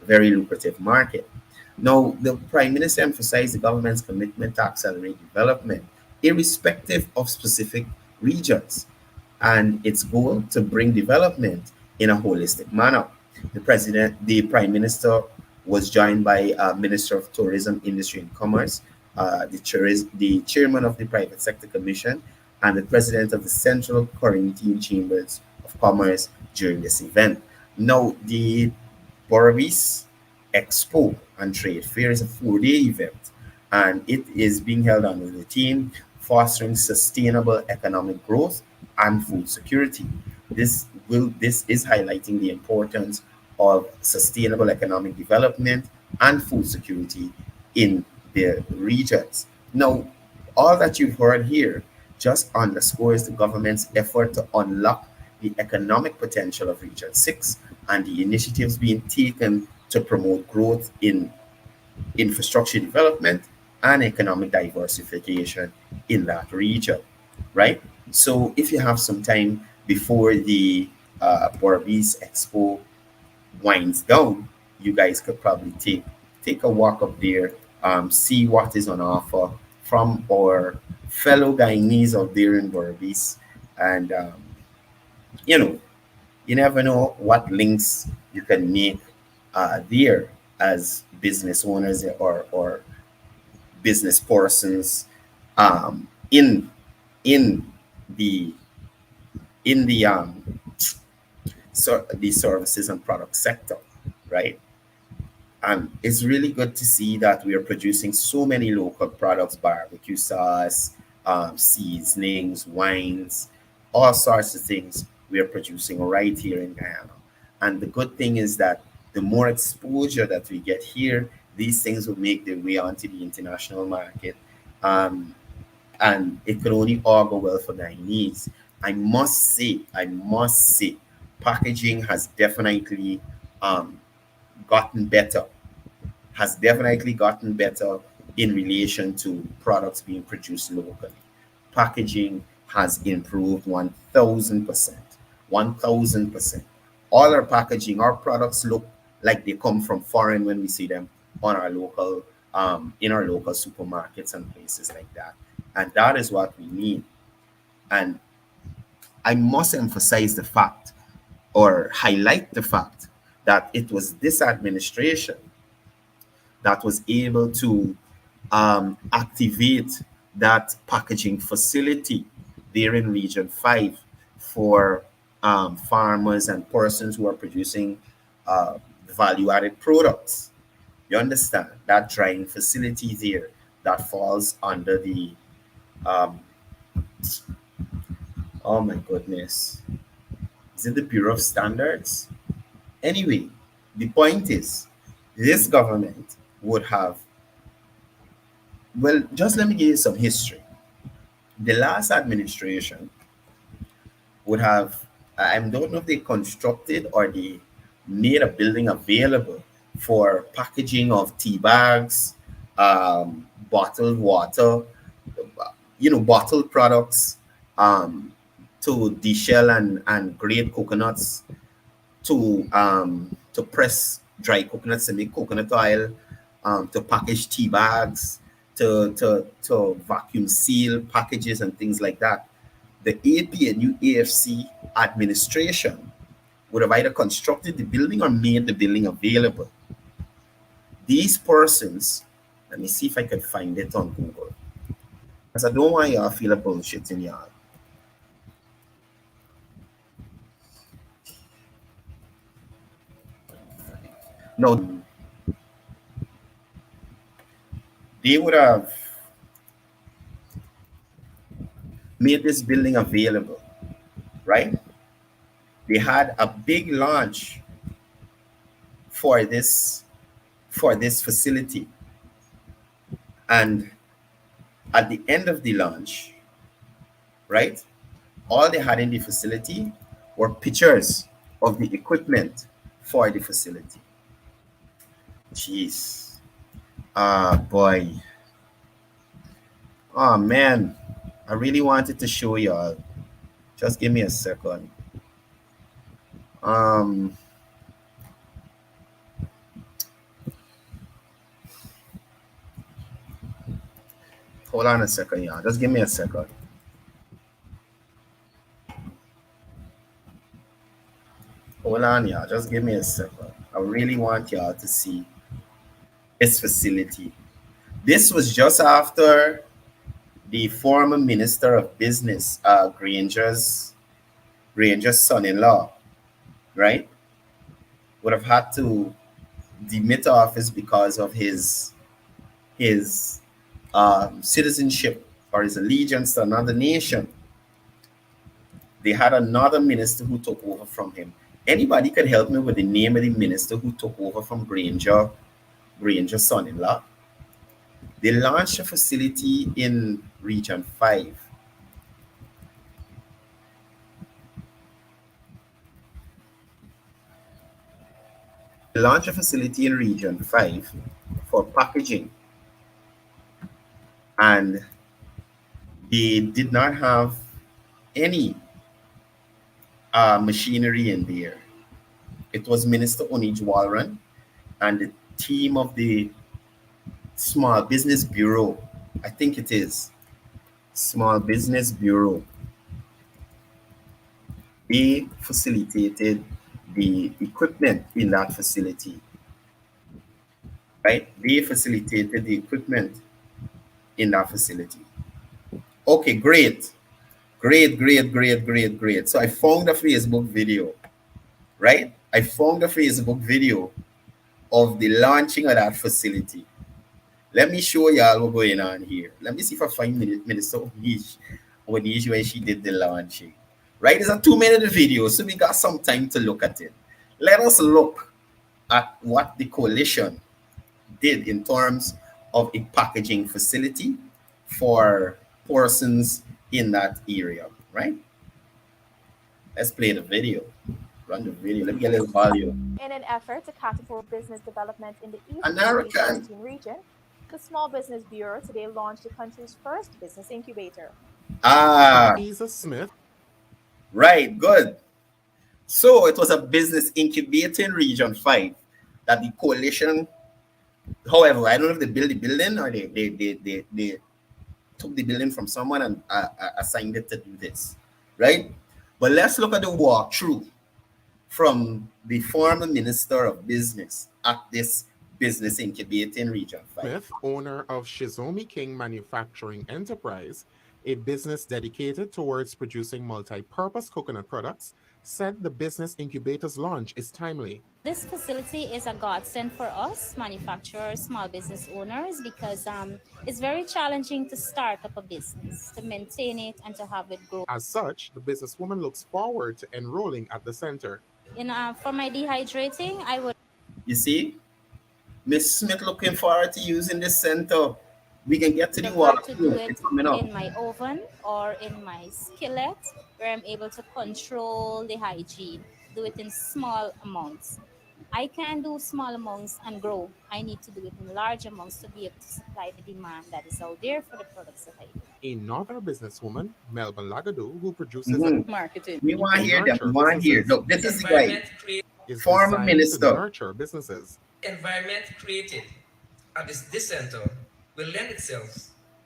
very lucrative market. Now, the Prime Minister emphasized the government's commitment to accelerate development, irrespective of specific regions, and its goal to bring development in a holistic manner. The Prime Minister was joined by Minister of Tourism, Industry and Commerce, the chairman of the Private Sector Commission, and the president of the Central Quarantine Chambers of Commerce during this event. Now, the Berbice Expo and Trade Fair is a 4-day event, and it is being held under the theme fostering sustainable economic growth and food security. This is highlighting the importance of sustainable economic development and food security in their regions. Now, all that you've heard here just underscores the government's effort to unlock the economic potential of Region 6 and the initiatives being taken to promote growth in infrastructure development and economic diversification in that region, right? So, if you have some time before the Berbice Expo winds down, you guys could probably take a walk up there, see what is on offer from our fellow Guyanese out there in Berbice, and you know, you never know what links you can make there as business owners or business persons in in the in the the services and product sector, right? And it's really good to see that we are producing so many local products, barbecue sauce, seasonings, wines, all sorts of things we are producing right here in Guyana. And the good thing is that the more exposure that we get here, these things will make their way onto the international market. Um, and it could only augur well for Guyanese. I must say, packaging has definitely um, gotten better, in relation to products being produced locally. Packaging has improved 1000%. 1000%. All our packaging, our products look like they come from foreign when we see them on our local, in our local supermarkets and places like that. And that is what we need. And I must emphasize the fact or highlight the fact that it was this administration that was able to activate that packaging facility there in Region 5 for farmers and persons who are producing value added products. You understand? That drying facility there that falls under the, um, oh my goodness, is it the Bureau of Standards? Anyway, the point is, this government would have, well, just let me give you some history. The last administration would have, I don't know if they constructed or they made a building available for packaging of tea bags, bottled water, bottled products, um, to deshell and grate coconuts, to press dry coconuts and make coconut oil, to package tea bags, to vacuum seal packages and things like that. The APNU AFC administration would have either constructed the building or made the building available. These persons, let me see if I can find it on Google, because I don't want y'all feel a bullshit in y'all. No, they would have made this building available, right? They had a big launch for this facility, and at the end of the launch, right, all they had in the facility were pictures of the equipment for the facility. Jeez. Ah, boy. Oh, man. I really wanted to show y'all. Just give me a second. Hold on a second, y'all. Just give me a second. Hold on, y'all. Just give me a second. I really want y'all to see this facility. This was just after the former Minister of Business, Granger's son-in-law, right, would have had to demit office because of his citizenship or his allegiance to another nation. They had another minister who took over from him. Anybody could help me with the name of the minister who took over from Granger's son-in-law? They launched a facility in Region 5. They launched a facility in Region 5 for packaging. And they did not have any machinery in there. It was Minister Onij Walran and the team of the Small Business Bureau. I think it is Small Business Bureau. They facilitated the equipment in that facility, right? They facilitated the equipment in that facility. Okay, great. Great. So I found a Facebook video, right? I found a Facebook video of the launching of that facility. Let me show y'all what's going on here. Let me see if I find Minister Onij when she did the launching. Right? It's a 2-minute video, so we got some time to look at it. Let us look at what the coalition did in terms of a packaging facility for persons in that area, right? Let's play the video. Run the video. Let me get a little volume. In an effort to catapult business development in the American region, the Small Business Bureau today launched the country's first business incubator. Jesus Smith. Right, good. So it was a business incubator in Region 5 that the coalition, however, I don't know if they built the building or they took the building from someone and assigned it to do this, right? But let's look at the walkthrough from the former Minister of Business at this business incubator in Region 5. Smith, owner of Shizomi King Manufacturing Enterprise, a business dedicated towards producing multi-purpose coconut products, said the business incubator's launch is timely. This facility is a godsend for us manufacturers, small business owners, because it's very challenging to start up a business, to maintain it, and to have it grow. As such, the businesswoman looks forward to enrolling at the center. For my dehydrating, I would. You see, Miss Smith looking forward to using this center. We can get to the water. To do it in my oven or in my skillet, where I'm able to control the hygiene. Do it in small amounts. I can do small amounts and grow. I need to do it in large amounts to be able to supply the demand that is out there for the products that I do. Another businesswoman, Melbourne Lagadu, who produces and Mhm. Marketing. We want to hear them. We nurture want to hear. businesses, Look, this is the guy, Environment created. is former designed to minister. nurture businesses. Environment created at this center will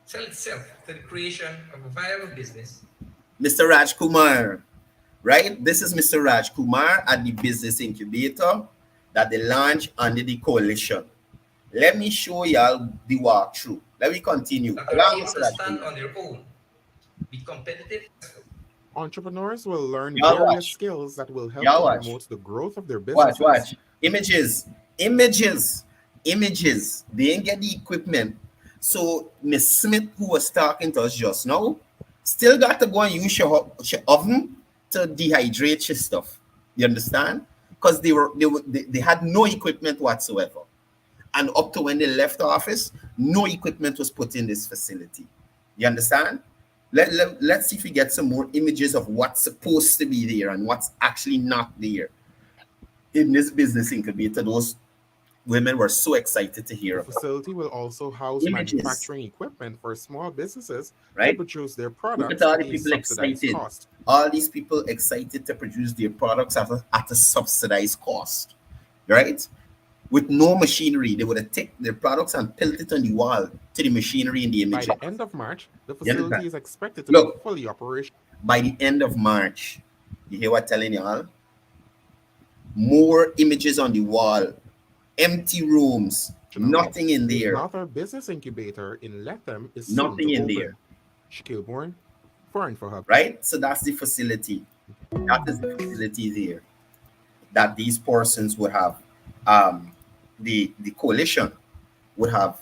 sell itself to the creation of a viable business. Mr. Raj Kumar, right? This is Mr. Raj Kumar at the business incubator that they launched under the coalition. Let me show y'all the walkthrough. Let me continue. That are Allow able Mr. to Raj stand Kumar. on their own, be competitive. Entrepreneurs will learn Y'all various watch. skills that will help Y'all to watch. promote the growth of their Watch, businesses. watch. Images. They ain't get the equipment. So Miss Smith, who was talking to us just now, still got to go and use your oven to dehydrate your stuff. You understand? Because they had no equipment whatsoever. And up to when they left office, no equipment was put in this facility. You understand? Let's see if we get some more images of what's supposed to be there and what's actually not there in this business incubator. Those women were so excited to hear The about. facility will also house Images. manufacturing equipment for small businesses to Right? produce their Look products at all at the a people subsidized excited. cost. All these people excited to produce their products at a subsidized cost, right? With no machinery, they would have taken their products and built it on the wall to the machinery in the By image. the end of March, the You understand? facility is expected to be Look, fully operational. by the end of March, you hear what I'm telling y'all? More images on the wall, empty rooms, nothing in there, Another business incubator in Lethem is soon nothing to in open. there, Shaquille Bourne, Foreign for Hub. right? So that's the facility. That is the facility there that these persons would have, the coalition would have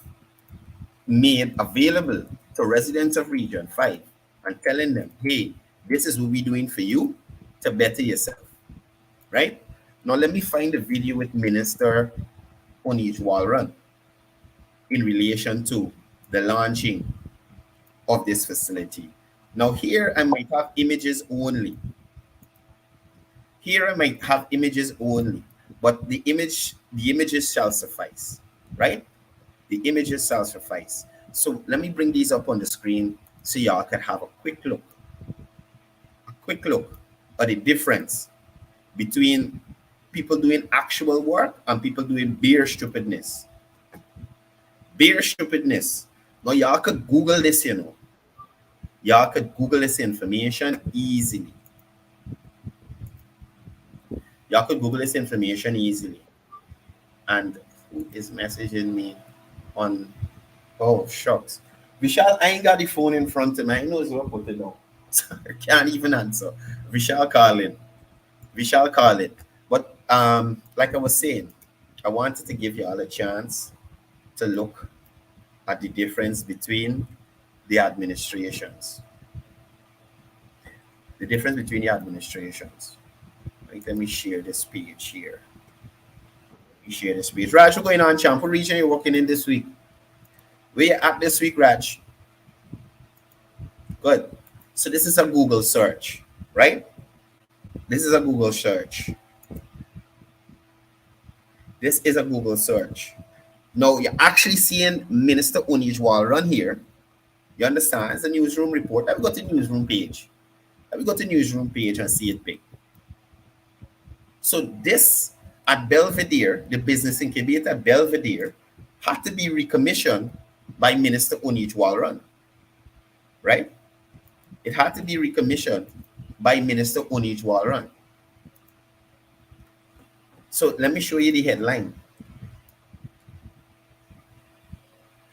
made available to residents of Region 5 and telling them, hey, this is what we're doing for you to better yourself, right? Now, let me find a video with Minister Onij Walran in relation to the launching of this facility. Now, here I might have images only. Here I might have images only, but the images shall suffice, right? The images shall suffice. So let me bring these up on the screen so y'all can have a quick look at the difference between people doing actual work and people doing bare stupidness. Bare stupidness. Now y'all could Google this, you know. Y'all could Google this information easily. Y'all could Google this information easily. And who is messaging me on, oh, shucks. Vishal, I ain't got the phone in front of me. I know it's what put it down. I can't even answer. Vishal calling. But like I was saying, I wanted to give you all a chance to look at the difference between the administrations. The difference between the administrations. Right, let me share this page here. Raj, what's going on, champ? What region you working in this week? Where you at this week, Raj? Good. So this is a Google search, right? This is a Google search. Now you're actually seeing Minister Onij Walran here. You understand? It's a newsroom report. Let me go to the newsroom page. And see it big. So this at Belvedere, the business incubator at Belvedere, had to be recommissioned by Minister Onij Walran, right? It had to be recommissioned by Minister Onij Walran. So let me show you the headline.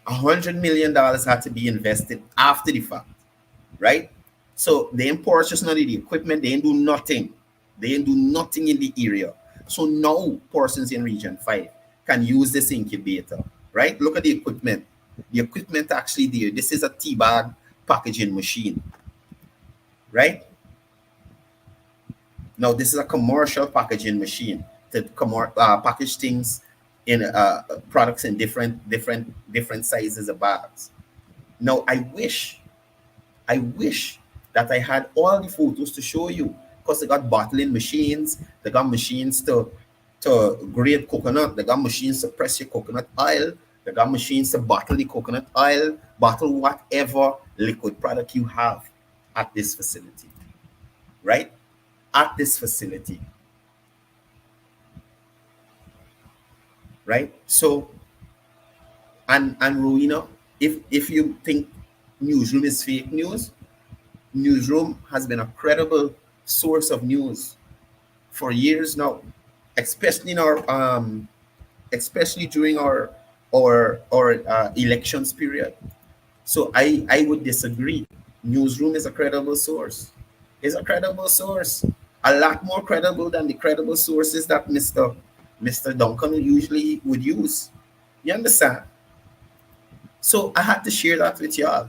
$100 million had to be invested after the fact, right? So they ain't purchase none of the equipment, they ain't do nothing. They ain't do nothing in the area. So now persons in Region 5 can use this incubator, right? Look at the equipment. The equipment actually there. This is a tea bag packaging machine, right? Now this is a commercial packaging machine to package things in products in different sizes of bags. Now I wish that I had all the photos to show you, because they got bottling machines, they got machines to to grate coconut. They got machines to press your coconut oil. They got machines to bottle the coconut oil, bottle whatever liquid product you have at this facility, right? At this facility, right? So, and Rowena, if you think newsroom is fake news, newsroom has been a credible source of news for years now, especially in our especially during our elections period. So I would disagree. Newsroom is a credible source. Is a credible source. A lot more credible than the credible sources that Mr. Duncan usually would use. You understand? So I had to share that with y'all.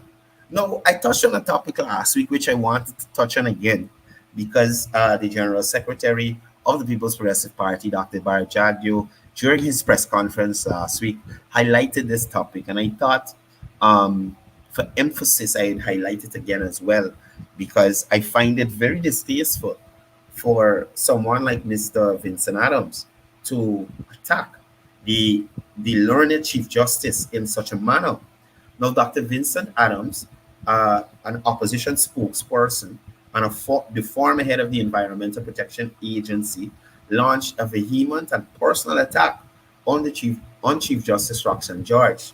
Now, I touched on a topic last week, which I wanted to touch on again, because the General Secretary of the People's Progressive Party, Dr. Barry Jagdeo, during his press conference last week, highlighted this topic. And I thought, for emphasis, I'd highlight it again as well, because I find it very distasteful for someone like Mr. Vincent Adams to attack the learned Chief Justice in such a manner. Now, Dr. Vincent Adams, an opposition spokesperson and the former head of the Environmental Protection Agency, launched a vehement and personal attack on Chief Justice Roxanne George.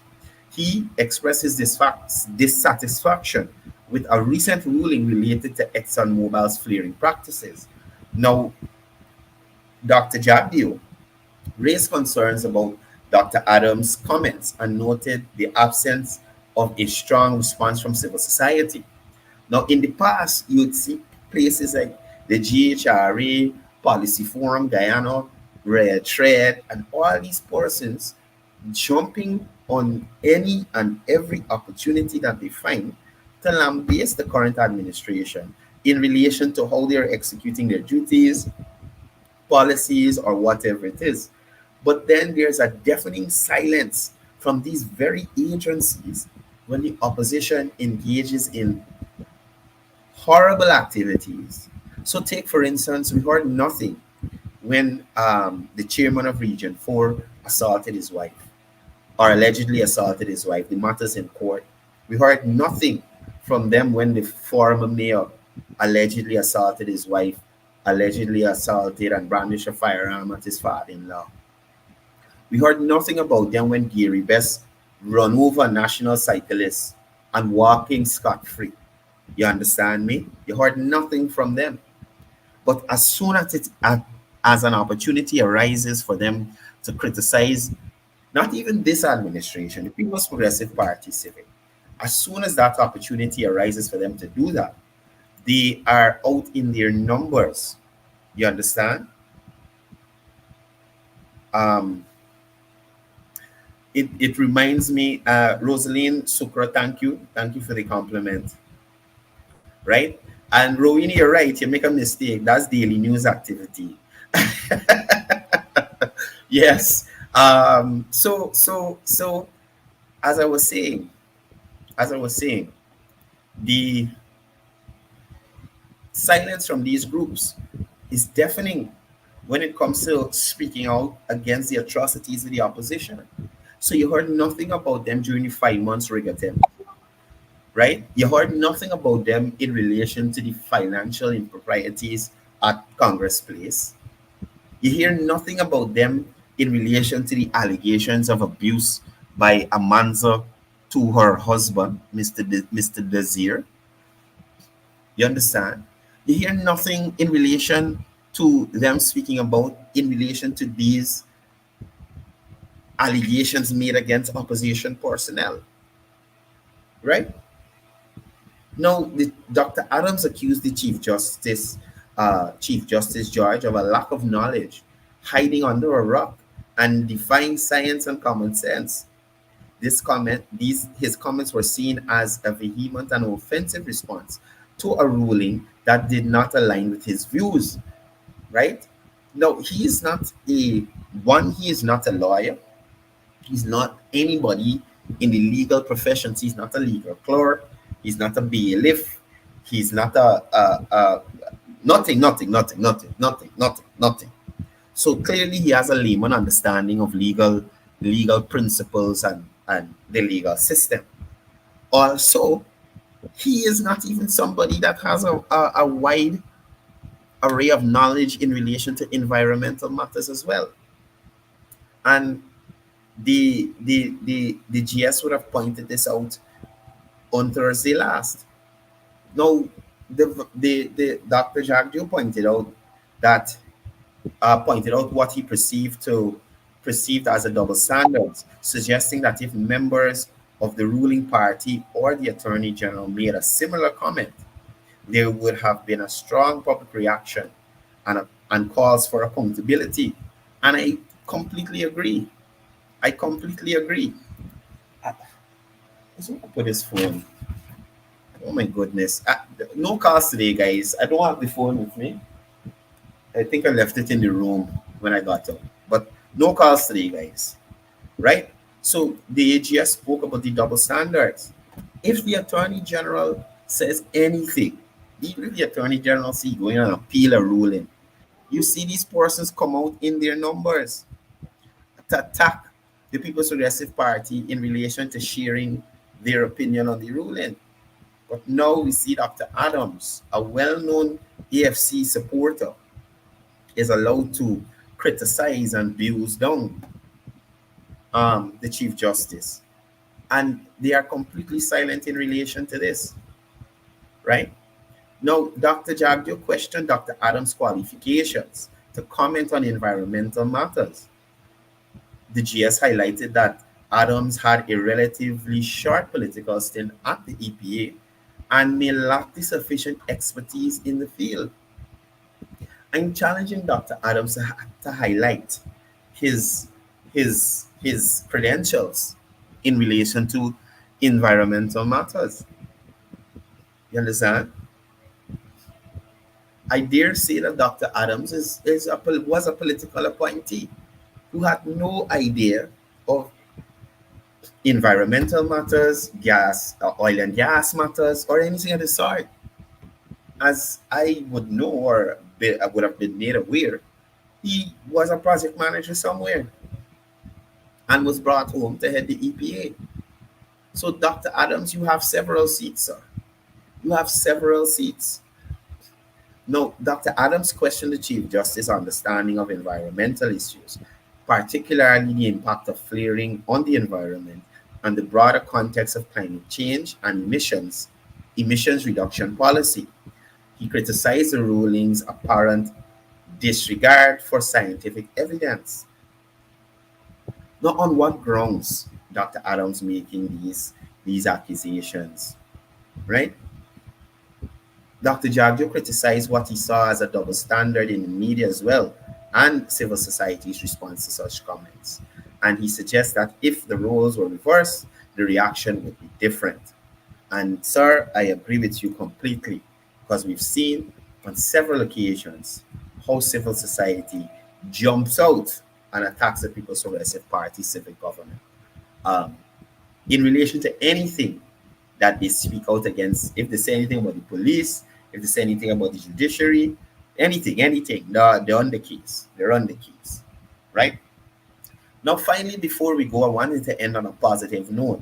He expressed his dissatisfaction with a recent ruling related to ExxonMobil's flaring practices. Now, Dr. Jagdeo raised concerns about Dr. Adams' comments and noted the absence of a strong response from civil society. Now, in the past, you would see places like the GHRA, Policy Forum, Guyana, Red Thread, and all these persons jumping on any and every opportunity that they find to lambaste the current administration in relation to how they're executing their duties, policies, or whatever it is. But then there's a deafening silence from these very agencies when the opposition engages in horrible activities. So take, for instance, we heard nothing when the chairman of Region 4 assaulted his wife, or allegedly assaulted his wife. The matter's in court. We heard nothing from them when the former mayor allegedly assaulted his wife, allegedly assaulted and brandished a firearm at his father-in-law. We heard nothing about them when Gary Best run over national cyclists and walking scot-free. You understand me? You heard nothing from them. But as soon as an opportunity arises for them to criticize not even this administration, the People's Progressive Party Civic, as soon as that opportunity arises for them to do that, they are out in their numbers. You understand? It reminds me, Rosaline Sukra, thank you for the compliment. Right? And Rowena, you're right, you make a mistake. That's daily news activity. Yes. So as I was saying, the silence from these groups is deafening when it comes to speaking out against the atrocities of the opposition. So you heard nothing about them during the 5 months rig attempt, right? You heard nothing about them in relation to the financial improprieties at Congress Place. You hear nothing about them in relation to the allegations of abuse by Amanza to her husband, Mr. Desir. You understand? You hear nothing in relation to them speaking about in relation to these allegations made against opposition personnel, right? Now, Dr. Adams accused the Chief Justice George of a lack of knowledge, hiding under a rock, and defying science and common sense. His comments were seen as a vehement and offensive response to a ruling that did not align with his views, right? Now, he is not a lawyer. He's not anybody in the legal professions. He's not a legal clerk. He's not a bailiff. He's not nothing. So clearly he has a layman understanding of legal principles and the legal system. Also, he is not even somebody that has a wide array of knowledge in relation to environmental matters as well. And the GS would have pointed this out on Thursday last. Now, the Dr. Jagdio that pointed out what he perceived as a double standard, suggesting that if members of the ruling party or the Attorney General made a similar comment, there would have been a strong public reaction and calls for accountability. And I completely agree. I completely agree. I just want to put this phone. Oh my goodness. No calls today, guys. I don't have the phone with me. I think I left it in the room when I got up. But no calls today, guys. Right? So the AGS spoke about the double standards. If the Attorney General says anything, even if the Attorney General see going on appeal a ruling, you see these persons come out in their numbers to attack the People's Progressive Party in relation to sharing their opinion on the ruling. But now we see Dr. Adams, a well-known AFC supporter, is allowed to criticize and abuse down the Chief Justice. And they are completely silent in relation to this, right? Now, Dr. Jagdio questioned Dr. Adams' qualifications to comment on environmental matters. The GS highlighted that Adams had a relatively short political stint at the EPA and may lack the sufficient expertise in the field. I'm challenging Dr. Adams to highlight his credentials in relation to environmental matters. You understand? I dare say that Dr. Adams was a political appointee who had no idea of environmental matters, oil and gas matters, or anything of the sort. As I would know I would have been made aware, he was a project manager somewhere and was brought home to head the EPA. So, Dr. Adams, you have several seats, sir. You have several seats. No, Dr. Adams questioned the Chief Justice's understanding of environmental issues, particularly the impact of flaring on the environment and the broader context of climate change and emissions reduction policy. He criticized the ruling's apparent disregard for scientific evidence. Now, on what grounds Dr. Adams making these accusations, right? Dr. Jagdio criticized what he saw as a double standard in the media as well, and civil society's response to such comments. And he suggests that if the roles were reversed, the reaction would be different. And sir, I agree with you completely, because we've seen on several occasions how civil society jumps out and attacks the People's Progressive Party civic government in relation to anything that they speak out against. If they say anything about the police, if they say anything about the judiciary, anything, they're on the case. They're on the case, right? Now, finally, before we go, I wanted to end on a positive note.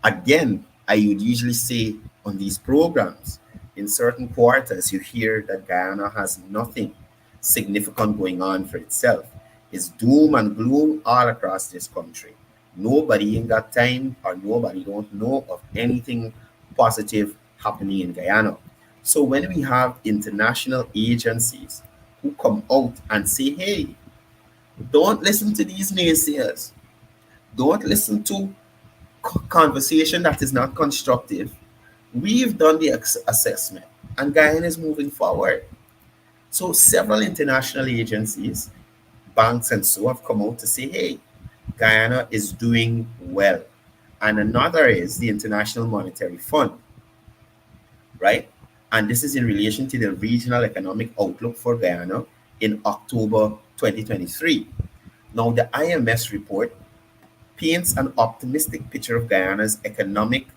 Again, I would usually say on these programs, in certain quarters, you hear that Guyana has nothing significant going on for itself. It's doom and gloom all across this country. Nobody in that time or nobody don't know of anything positive happening in Guyana. So when we have international agencies who come out and say, hey, don't listen to these naysayers. Don't listen to conversation that is not constructive. We've done the assessment and Guyana is moving forward. So several international agencies, banks and so have come out to say, hey, Guyana is doing well. And another is the International Monetary Fund, right? And this is in relation to the regional economic outlook for Guyana in October 2023. Now, the IMS report paints an optimistic picture of Guyana's economic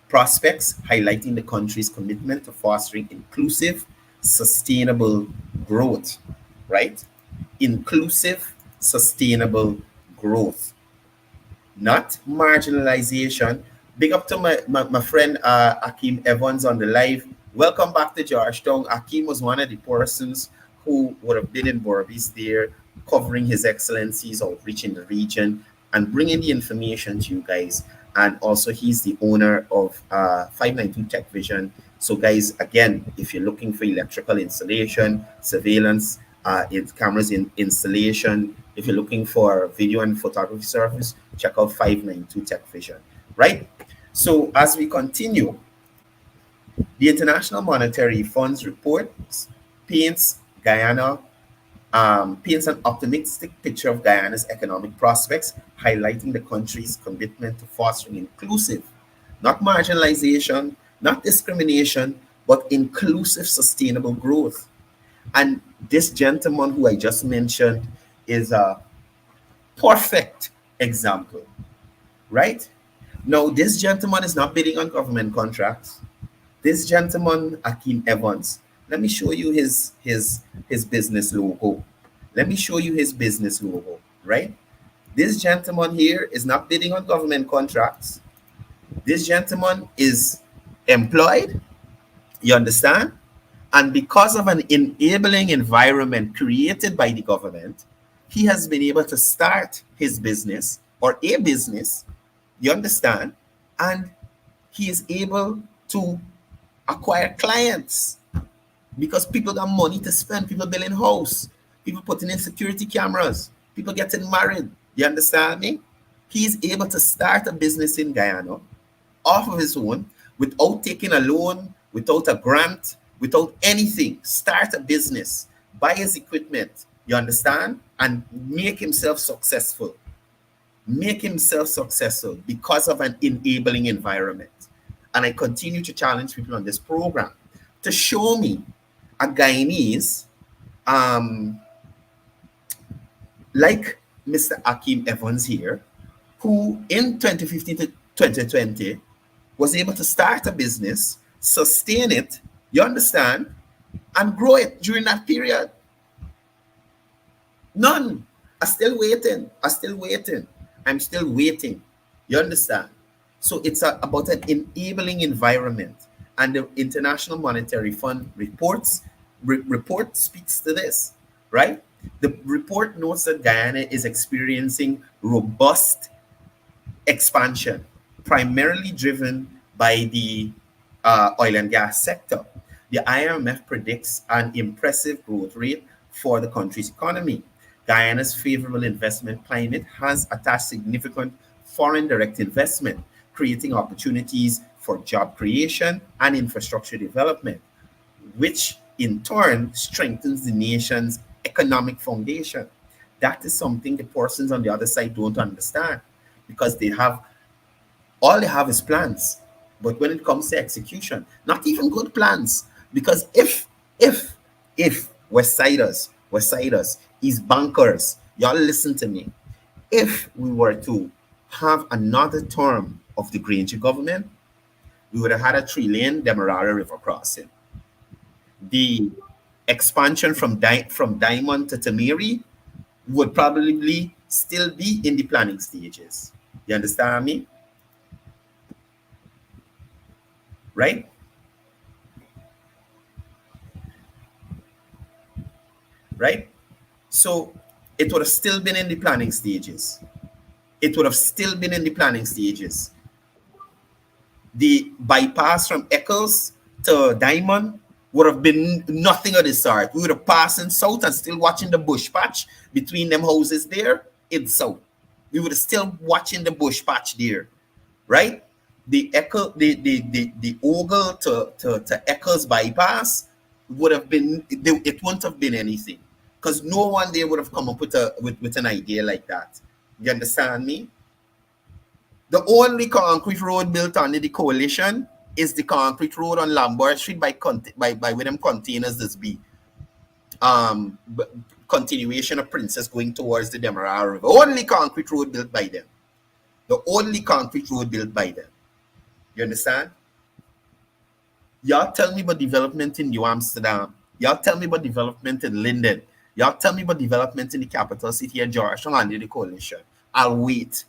prospects, highlighting the country's commitment to fostering inclusive, sustainable growth, right? inclusive, sustainable growth, not marginalization. Big up to my friend Akeem Evans on the live. Welcome back to Georgetown. Akeem was one of the persons who would have been in Berbice there, covering his excellencies, outreach in the region, and bringing the information to you guys. And also, he's the owner of 592 Tech Vision. So, guys, again, if you're looking for electrical installation, surveillance, cameras in installation, if you're looking for video and photography service, check out 592 Tech Vision, right? So as we continue, the International Monetary Fund's report paints Guyana, paints an optimistic picture of Guyana's economic prospects, highlighting the country's commitment to fostering inclusive, not marginalization, not discrimination, but inclusive, sustainable growth. And this gentleman who I just mentioned is a perfect example, right? Now, this gentleman is not bidding on government contracts. This gentleman, Akeem Evans, let me show you his business logo. Let me show you his business logo, right? This gentleman here is not bidding on government contracts. This gentleman is employed, you understand? And because of an enabling environment created by the government, he has been able to start his business or a business, you understand? And he is able to acquire clients because people got money to spend, people building house, people putting in security cameras, people getting married. You understand me? He's able to start a business in Guyana off of his own without taking a loan, without a grant, without anything. Start a business, buy his equipment, you understand? And make himself successful. Make himself successful because of an enabling environment. And I continue to challenge people on this program to show me a Guyanese like Mr. Akeem Evans here, who in 2015 to 2020 was able to start a business, sustain it, you understand, and grow it during that period. None. I'm still waiting. I'm still waiting. You understand? So it's about an enabling environment. And the International Monetary Fund report speaks to this, right? The report notes that Guyana is experiencing robust expansion, primarily driven by the oil and gas sector. The IMF predicts an impressive growth rate for the country's economy. Guyana's favorable investment climate has attached significant foreign direct investment, creating opportunities for job creation and infrastructure development, which in turn strengthens the nation's economic foundation. That is something the persons on the other side don't understand, because all they have is plans. But when it comes to execution, not even good plans. Because if Westsiders, East bankers, y'all listen to me. If we were to have another term of the Granger government, we would have had a 3-lane Demerara River crossing. The expansion from Diamond to Tamiri would probably still be in the planning stages. You understand me? Right? Right? So it would have still been in the planning stages. The bypass from Eccles to Diamond would have been nothing of the sort. We would have passed in south and still watching the bush patch between them houses there in south. We would have still watching the bush patch there, right? The Ogle to Eccles bypass would have been, it wouldn't have been anything, because no one there would have come up with an idea like that. You understand me? The only concrete road built under the coalition is the concrete road on Lombard Street by where them containers this be. Continuation of Princess going towards the Demerara River. Only concrete road built by them. The only concrete road built by them. You understand? Y'all tell me about development in New Amsterdam. Y'all tell me about development in Linden. Y'all tell me about development in the capital city of Georgetown under the coalition. I'll wait.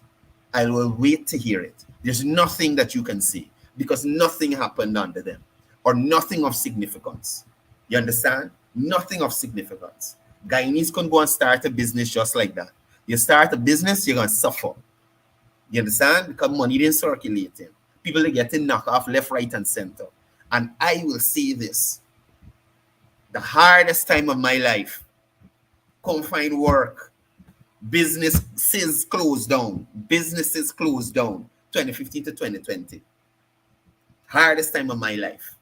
I will wait to hear it. There's nothing that you can see because nothing happened under them or nothing of significance. You understand? Nothing of significance. Guyanese can go and start a business just like that. You start a business, you're going to suffer. You understand? Because money didn't circulate in. People are getting knocked off left, right, and center. And I will say this. The hardest time of my life, confined work, businesses closed down. Businesses closed down. 2015 to 2020. Hardest time of my life.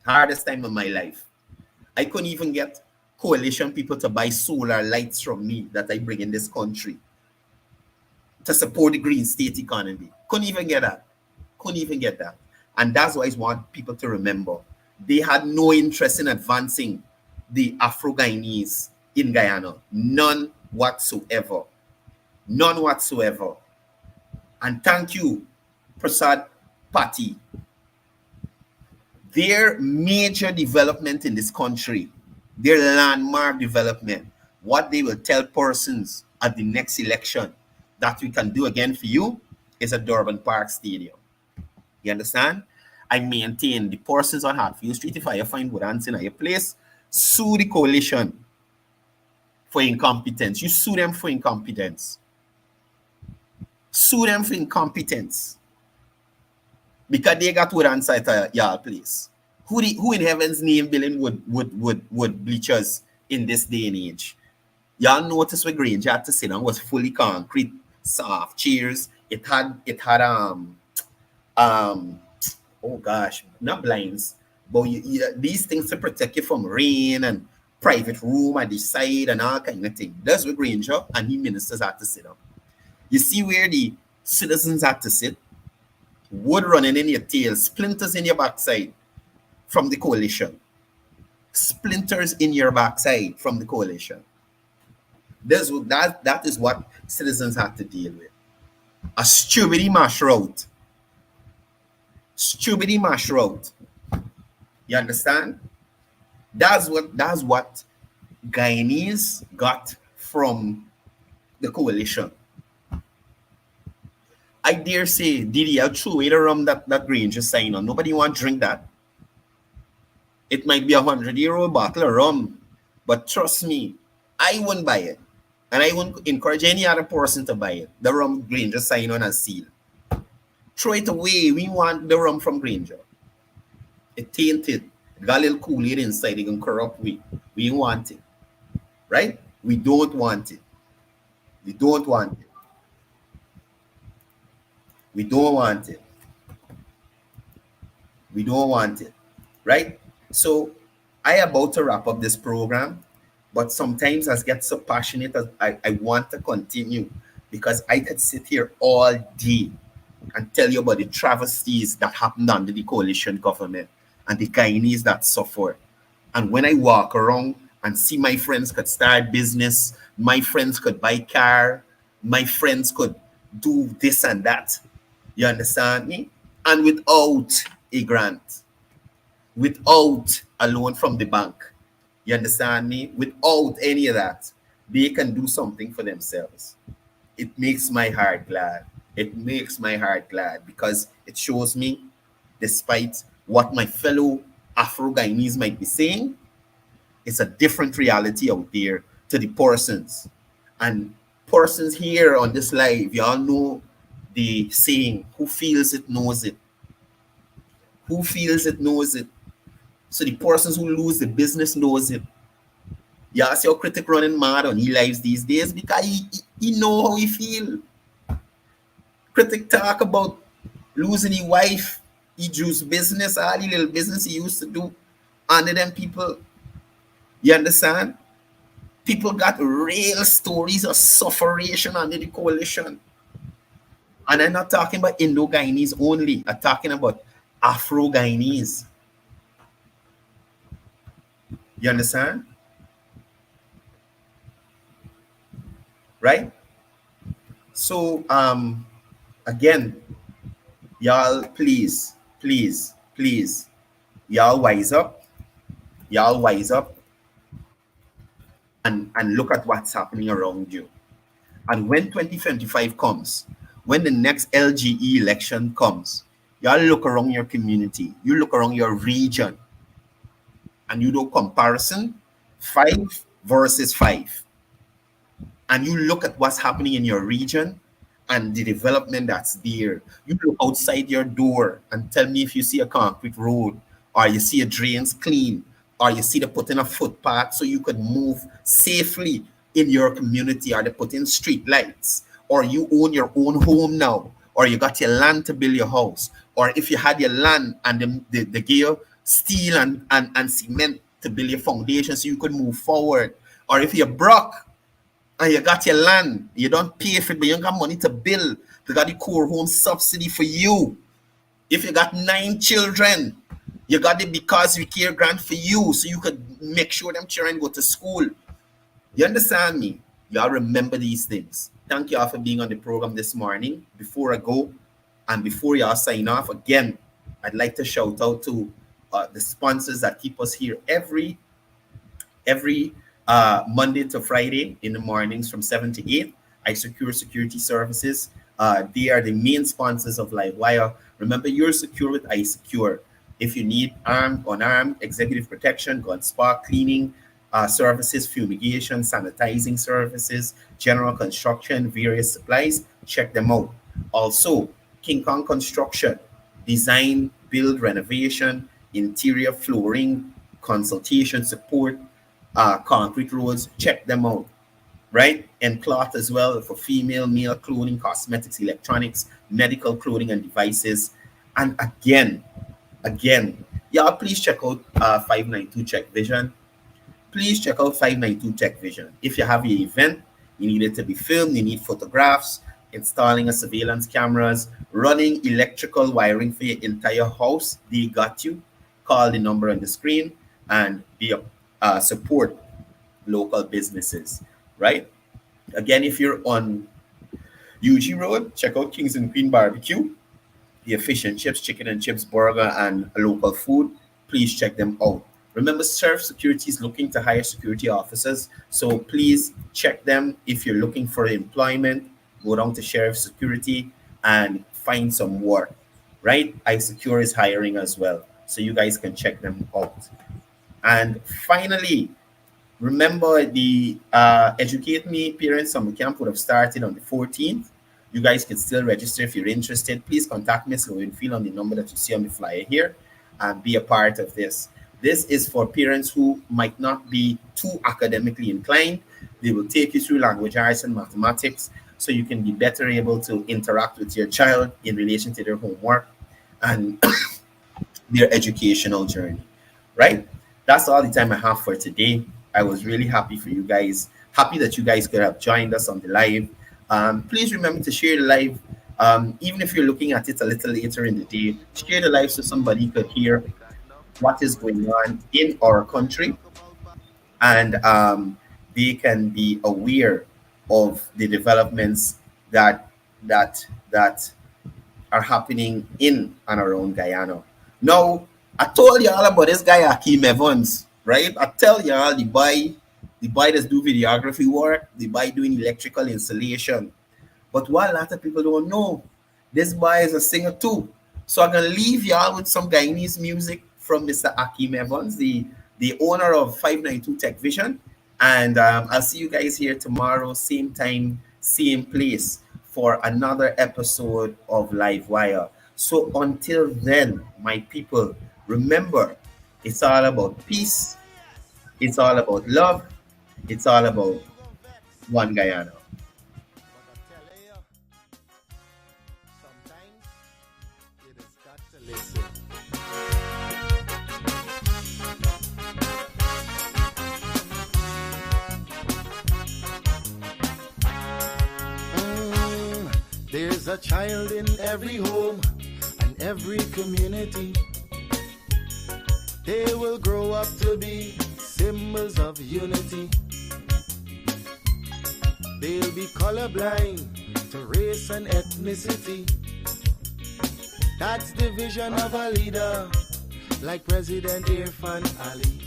Hardest time of my life. I couldn't even get coalition people to buy solar lights from me that I bring in this country to support the green state economy. Couldn't even get that. Couldn't even get that. And that's why I want people to remember. They had no interest in advancing the Afro-Guyanese in Guyana. None whatsoever. None whatsoever. And thank you, Prasad Pati. Their major development in this country, their landmark development, what they will tell persons at the next election that we can do again for you is a Durban Park Stadium. You understand? I maintain the persons on Hartfield Street, if I find wood ants in your place, sue the coalition for incompetence. You sue them for incompetence. Sue them for incompetence. Because they got wood ants at your place. Who in heaven's name building wood bleachers in this day and age? Y'all notice where Granger had to sit down was fully concrete, soft chairs. It had oh gosh, not blinds, but these things to protect you from rain and private room at the side and all kind of thing. That's where Granger and he ministers had to sit down. You see where the citizens had to sit? Wood running in your tail, splinters in your backside from the coalition. Splinters in your backside from the coalition. That is what citizens had to deal with. A stupidity mash route. Stupidity mash route. You understand? That's what Guyanese got from the coalition. I dare say, Didi, I'll throw away the rum that Granger signed on. Nobody want to drink that. It might be a 100-year-old bottle of rum, but trust me, I wouldn't buy it. And I wouldn't encourage any other person to buy it. The rum Granger signed on and seal. Throw it away. We want the rum from Granger. It tainted. It got a little Kool-Aid inside. It can corrupt we. We want it. Right? We don't want it. We don't want it. We don't want it. We don't want it. Right? So I about to wrap up this program, but sometimes I get so passionate that I want to continue because I could sit here all day and tell you about the travesties that happened under the coalition government and the Guyanese that suffered. And when I walk around and see my friends could start business, my friends could buy car, my friends could do this and that. You understand me? And without a grant, without a loan from the bank, you understand me? Without any of that, they can do something for themselves. It makes my heart glad. It makes my heart glad because it shows me, despite what my fellow Afro-Guyanese might be saying, it's a different reality out there to the persons. And persons here on this live, y'all know the saying, who feels it knows it. Who feels it knows it. So the persons who lose the business knows it. Y'all see how Critic running mad on his lives these days because he know how he feel. Critic talk about losing his wife, he juice business, all the little business he used to do under them people. You understand? People got real stories of sufferation under the coalition. And I'm not talking about Indo-Guyanese only. I'm talking about Afro-Guyanese. You understand? Right? So, again, y'all, please, y'all wise up. Y'all wise up. and look at what's happening around you. And when 2025 comes, when the next LGE election comes, y'all look around your community, you look around your region, and you do comparison 5 versus 5. And you look at what's happening in your region and the development that's there. You look outside your door and tell me if you see a concrete road, or you see a drains clean, or you see they put in a footpath so you could move safely in your community, or they put in street lights, or you own your own home now, or you got your land to build your house, or if you had your land and the gear steel and cement to build your foundation so you could move forward, or if you're broke and you got your land, you don't pay for it, but you don't got money to build, they got the core home subsidy for you. If you got 9 children, you got the Because We Care grant for you so you could make sure them children go to school. You understand me? Y'all remember these things. Thank y'all for being on the program this morning. Before I go and before y'all sign off, again, I'd like to shout out to the sponsors that keep us here every Monday to Friday in the mornings from 7 to 8. iSecure Security Services. They are the main sponsors of Livewire. Remember, you're secure with iSecure. If you need armed, unarmed, executive protection, gun spark cleaning services, fumigation, sanitizing services, general construction, various supplies, check them out. Also, King Kong Construction, design, build, renovation, interior flooring, consultation support, concrete roads, check them out. Right? And cloth as well for female, male clothing, cosmetics, electronics, medical clothing and devices. And again, y'all please check out 592 Check Vision. Please check out 592 Check Vision. If you have your event, you need it to be filmed, you need photographs, installing a surveillance cameras, running electrical wiring for your entire house, they got you. Call the number on the screen and be support local businesses, right? Again, if you're on UG Road, check out Kings and Queen Barbecue, the fish and chips, chicken and chips, burger, and local food. Please check them out. Remember, Sheriff Security is looking to hire security officers, so please check them. If you're looking for employment, go down to Sheriff Security and find some work, right? iSecure is hiring as well, so you guys can check them out. And finally, remember the Educate Me Parents Summer Camp would have started on the 14th. You guys can still register if you're interested. Please contact Miss Lowenfield on the number that you see on the flyer here and be a part of this. This is for parents who might not be too academically inclined. They will take you through language arts and mathematics so you can be better able to interact with your child in relation to their homework and their educational journey, right? That's all the time I have for today. I was really happy for you guys. Happy that you guys could have joined us on the live. Please remember to share the live. Even if you're looking at it a little later in the day, share the live so somebody could hear what is going on in our country, and they can be aware of the developments that are happening in and around Guyana. Now, I told y'all about this guy Akeem Evans, right? I tell y'all the boy does do videography work, the boy doing electrical installation. But what a lot of people don't know, this boy is a singer too. So I'm gonna leave y'all with some Guyanese music from Mr. Akeem Evans, the owner of 592 Tech Vision. And I'll see you guys here tomorrow, same time, same place, for another episode of Livewire. So until then, my people, remember, it's all about peace, it's all about love, it's all about one Guyana. There's a child in every home and every community. They will grow up to be symbols of unity. They'll be colorblind to race and ethnicity. That's the vision of a leader like President Irfan Ali.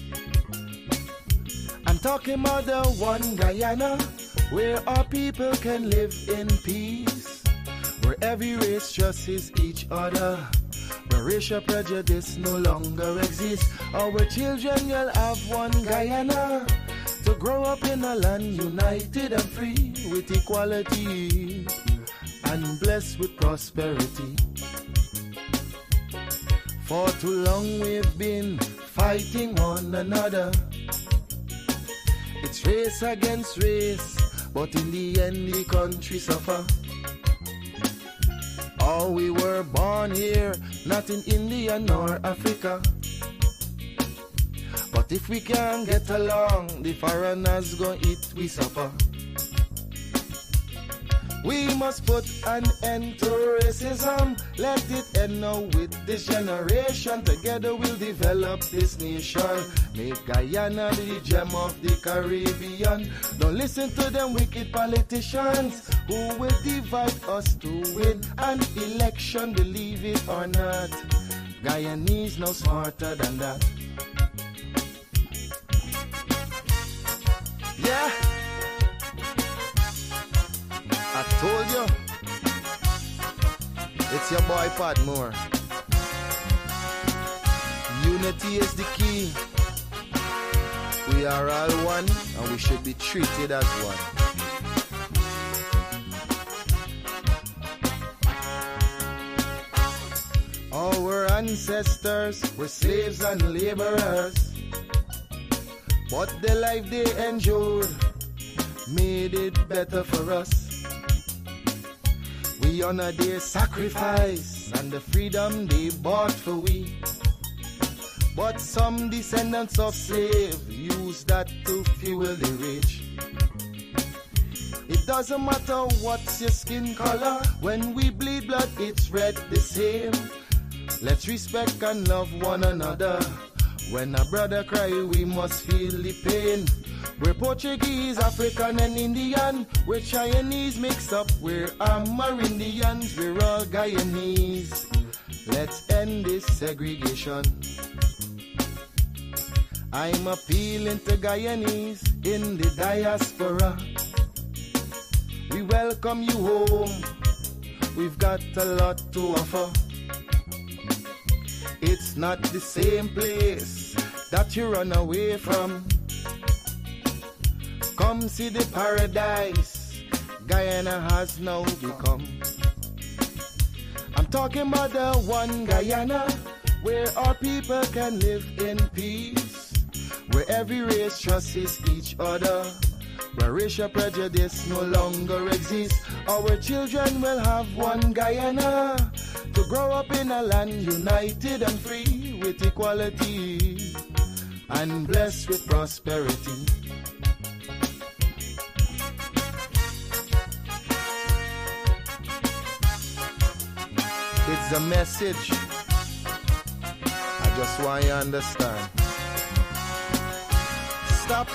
And talking about the one Guyana, where our people can live in peace, where every race trusts each other, where racial prejudice no longer exists. Our children will have one Guyana, to grow up in a land united and free, with equality and blessed with prosperity. For too long we've been fighting one another. It's race against race, but in the end the country suffer. Oh, we were born here, not in India nor Africa. But if we can't get along, the foreigners gon' eat we suffer. We must put an end to racism. Let it end now with this generation. Together we'll develop this nation. Make Guyana the gem of the Caribbean. Don't listen to them wicked politicians who will divide us to win an election. Believe it or not, Guyanese no smarter than that. Yeah, I told you, it's your boy Padmore. Unity is the key. We are all one, and we should be treated as one. Our ancestors were slaves and laborers, but the life they endured made it better for us. We honor their sacrifice and the freedom they bought for we. But some descendants of slaves use that to fuel the rich. It doesn't matter what's your skin color, when we bleed blood it's red the same. Let's respect and love one another. When a brother cry we must feel the pain. We're Portuguese, African and Indian. We're Chinese mixed up, we're Amerindians. We're all Guyanese. Let's end this segregation. I'm appealing to Guyanese in the diaspora. We welcome you home. We've got a lot to offer. It's not the same place that you run away from. Come see the paradise Guyana has now become. I'm talking about the one Guyana, where our people can live in peace, where every race trusts each other, where racial prejudice no longer exists. Our children will have one Guyana, to grow up in a land united and free, with equality and blessed with prosperity. It's a message I just want you to understand. Stop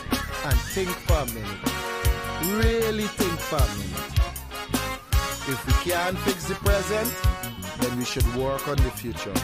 and think for a minute. Really think for a minute. If we can't fix the present, then we should work on the future.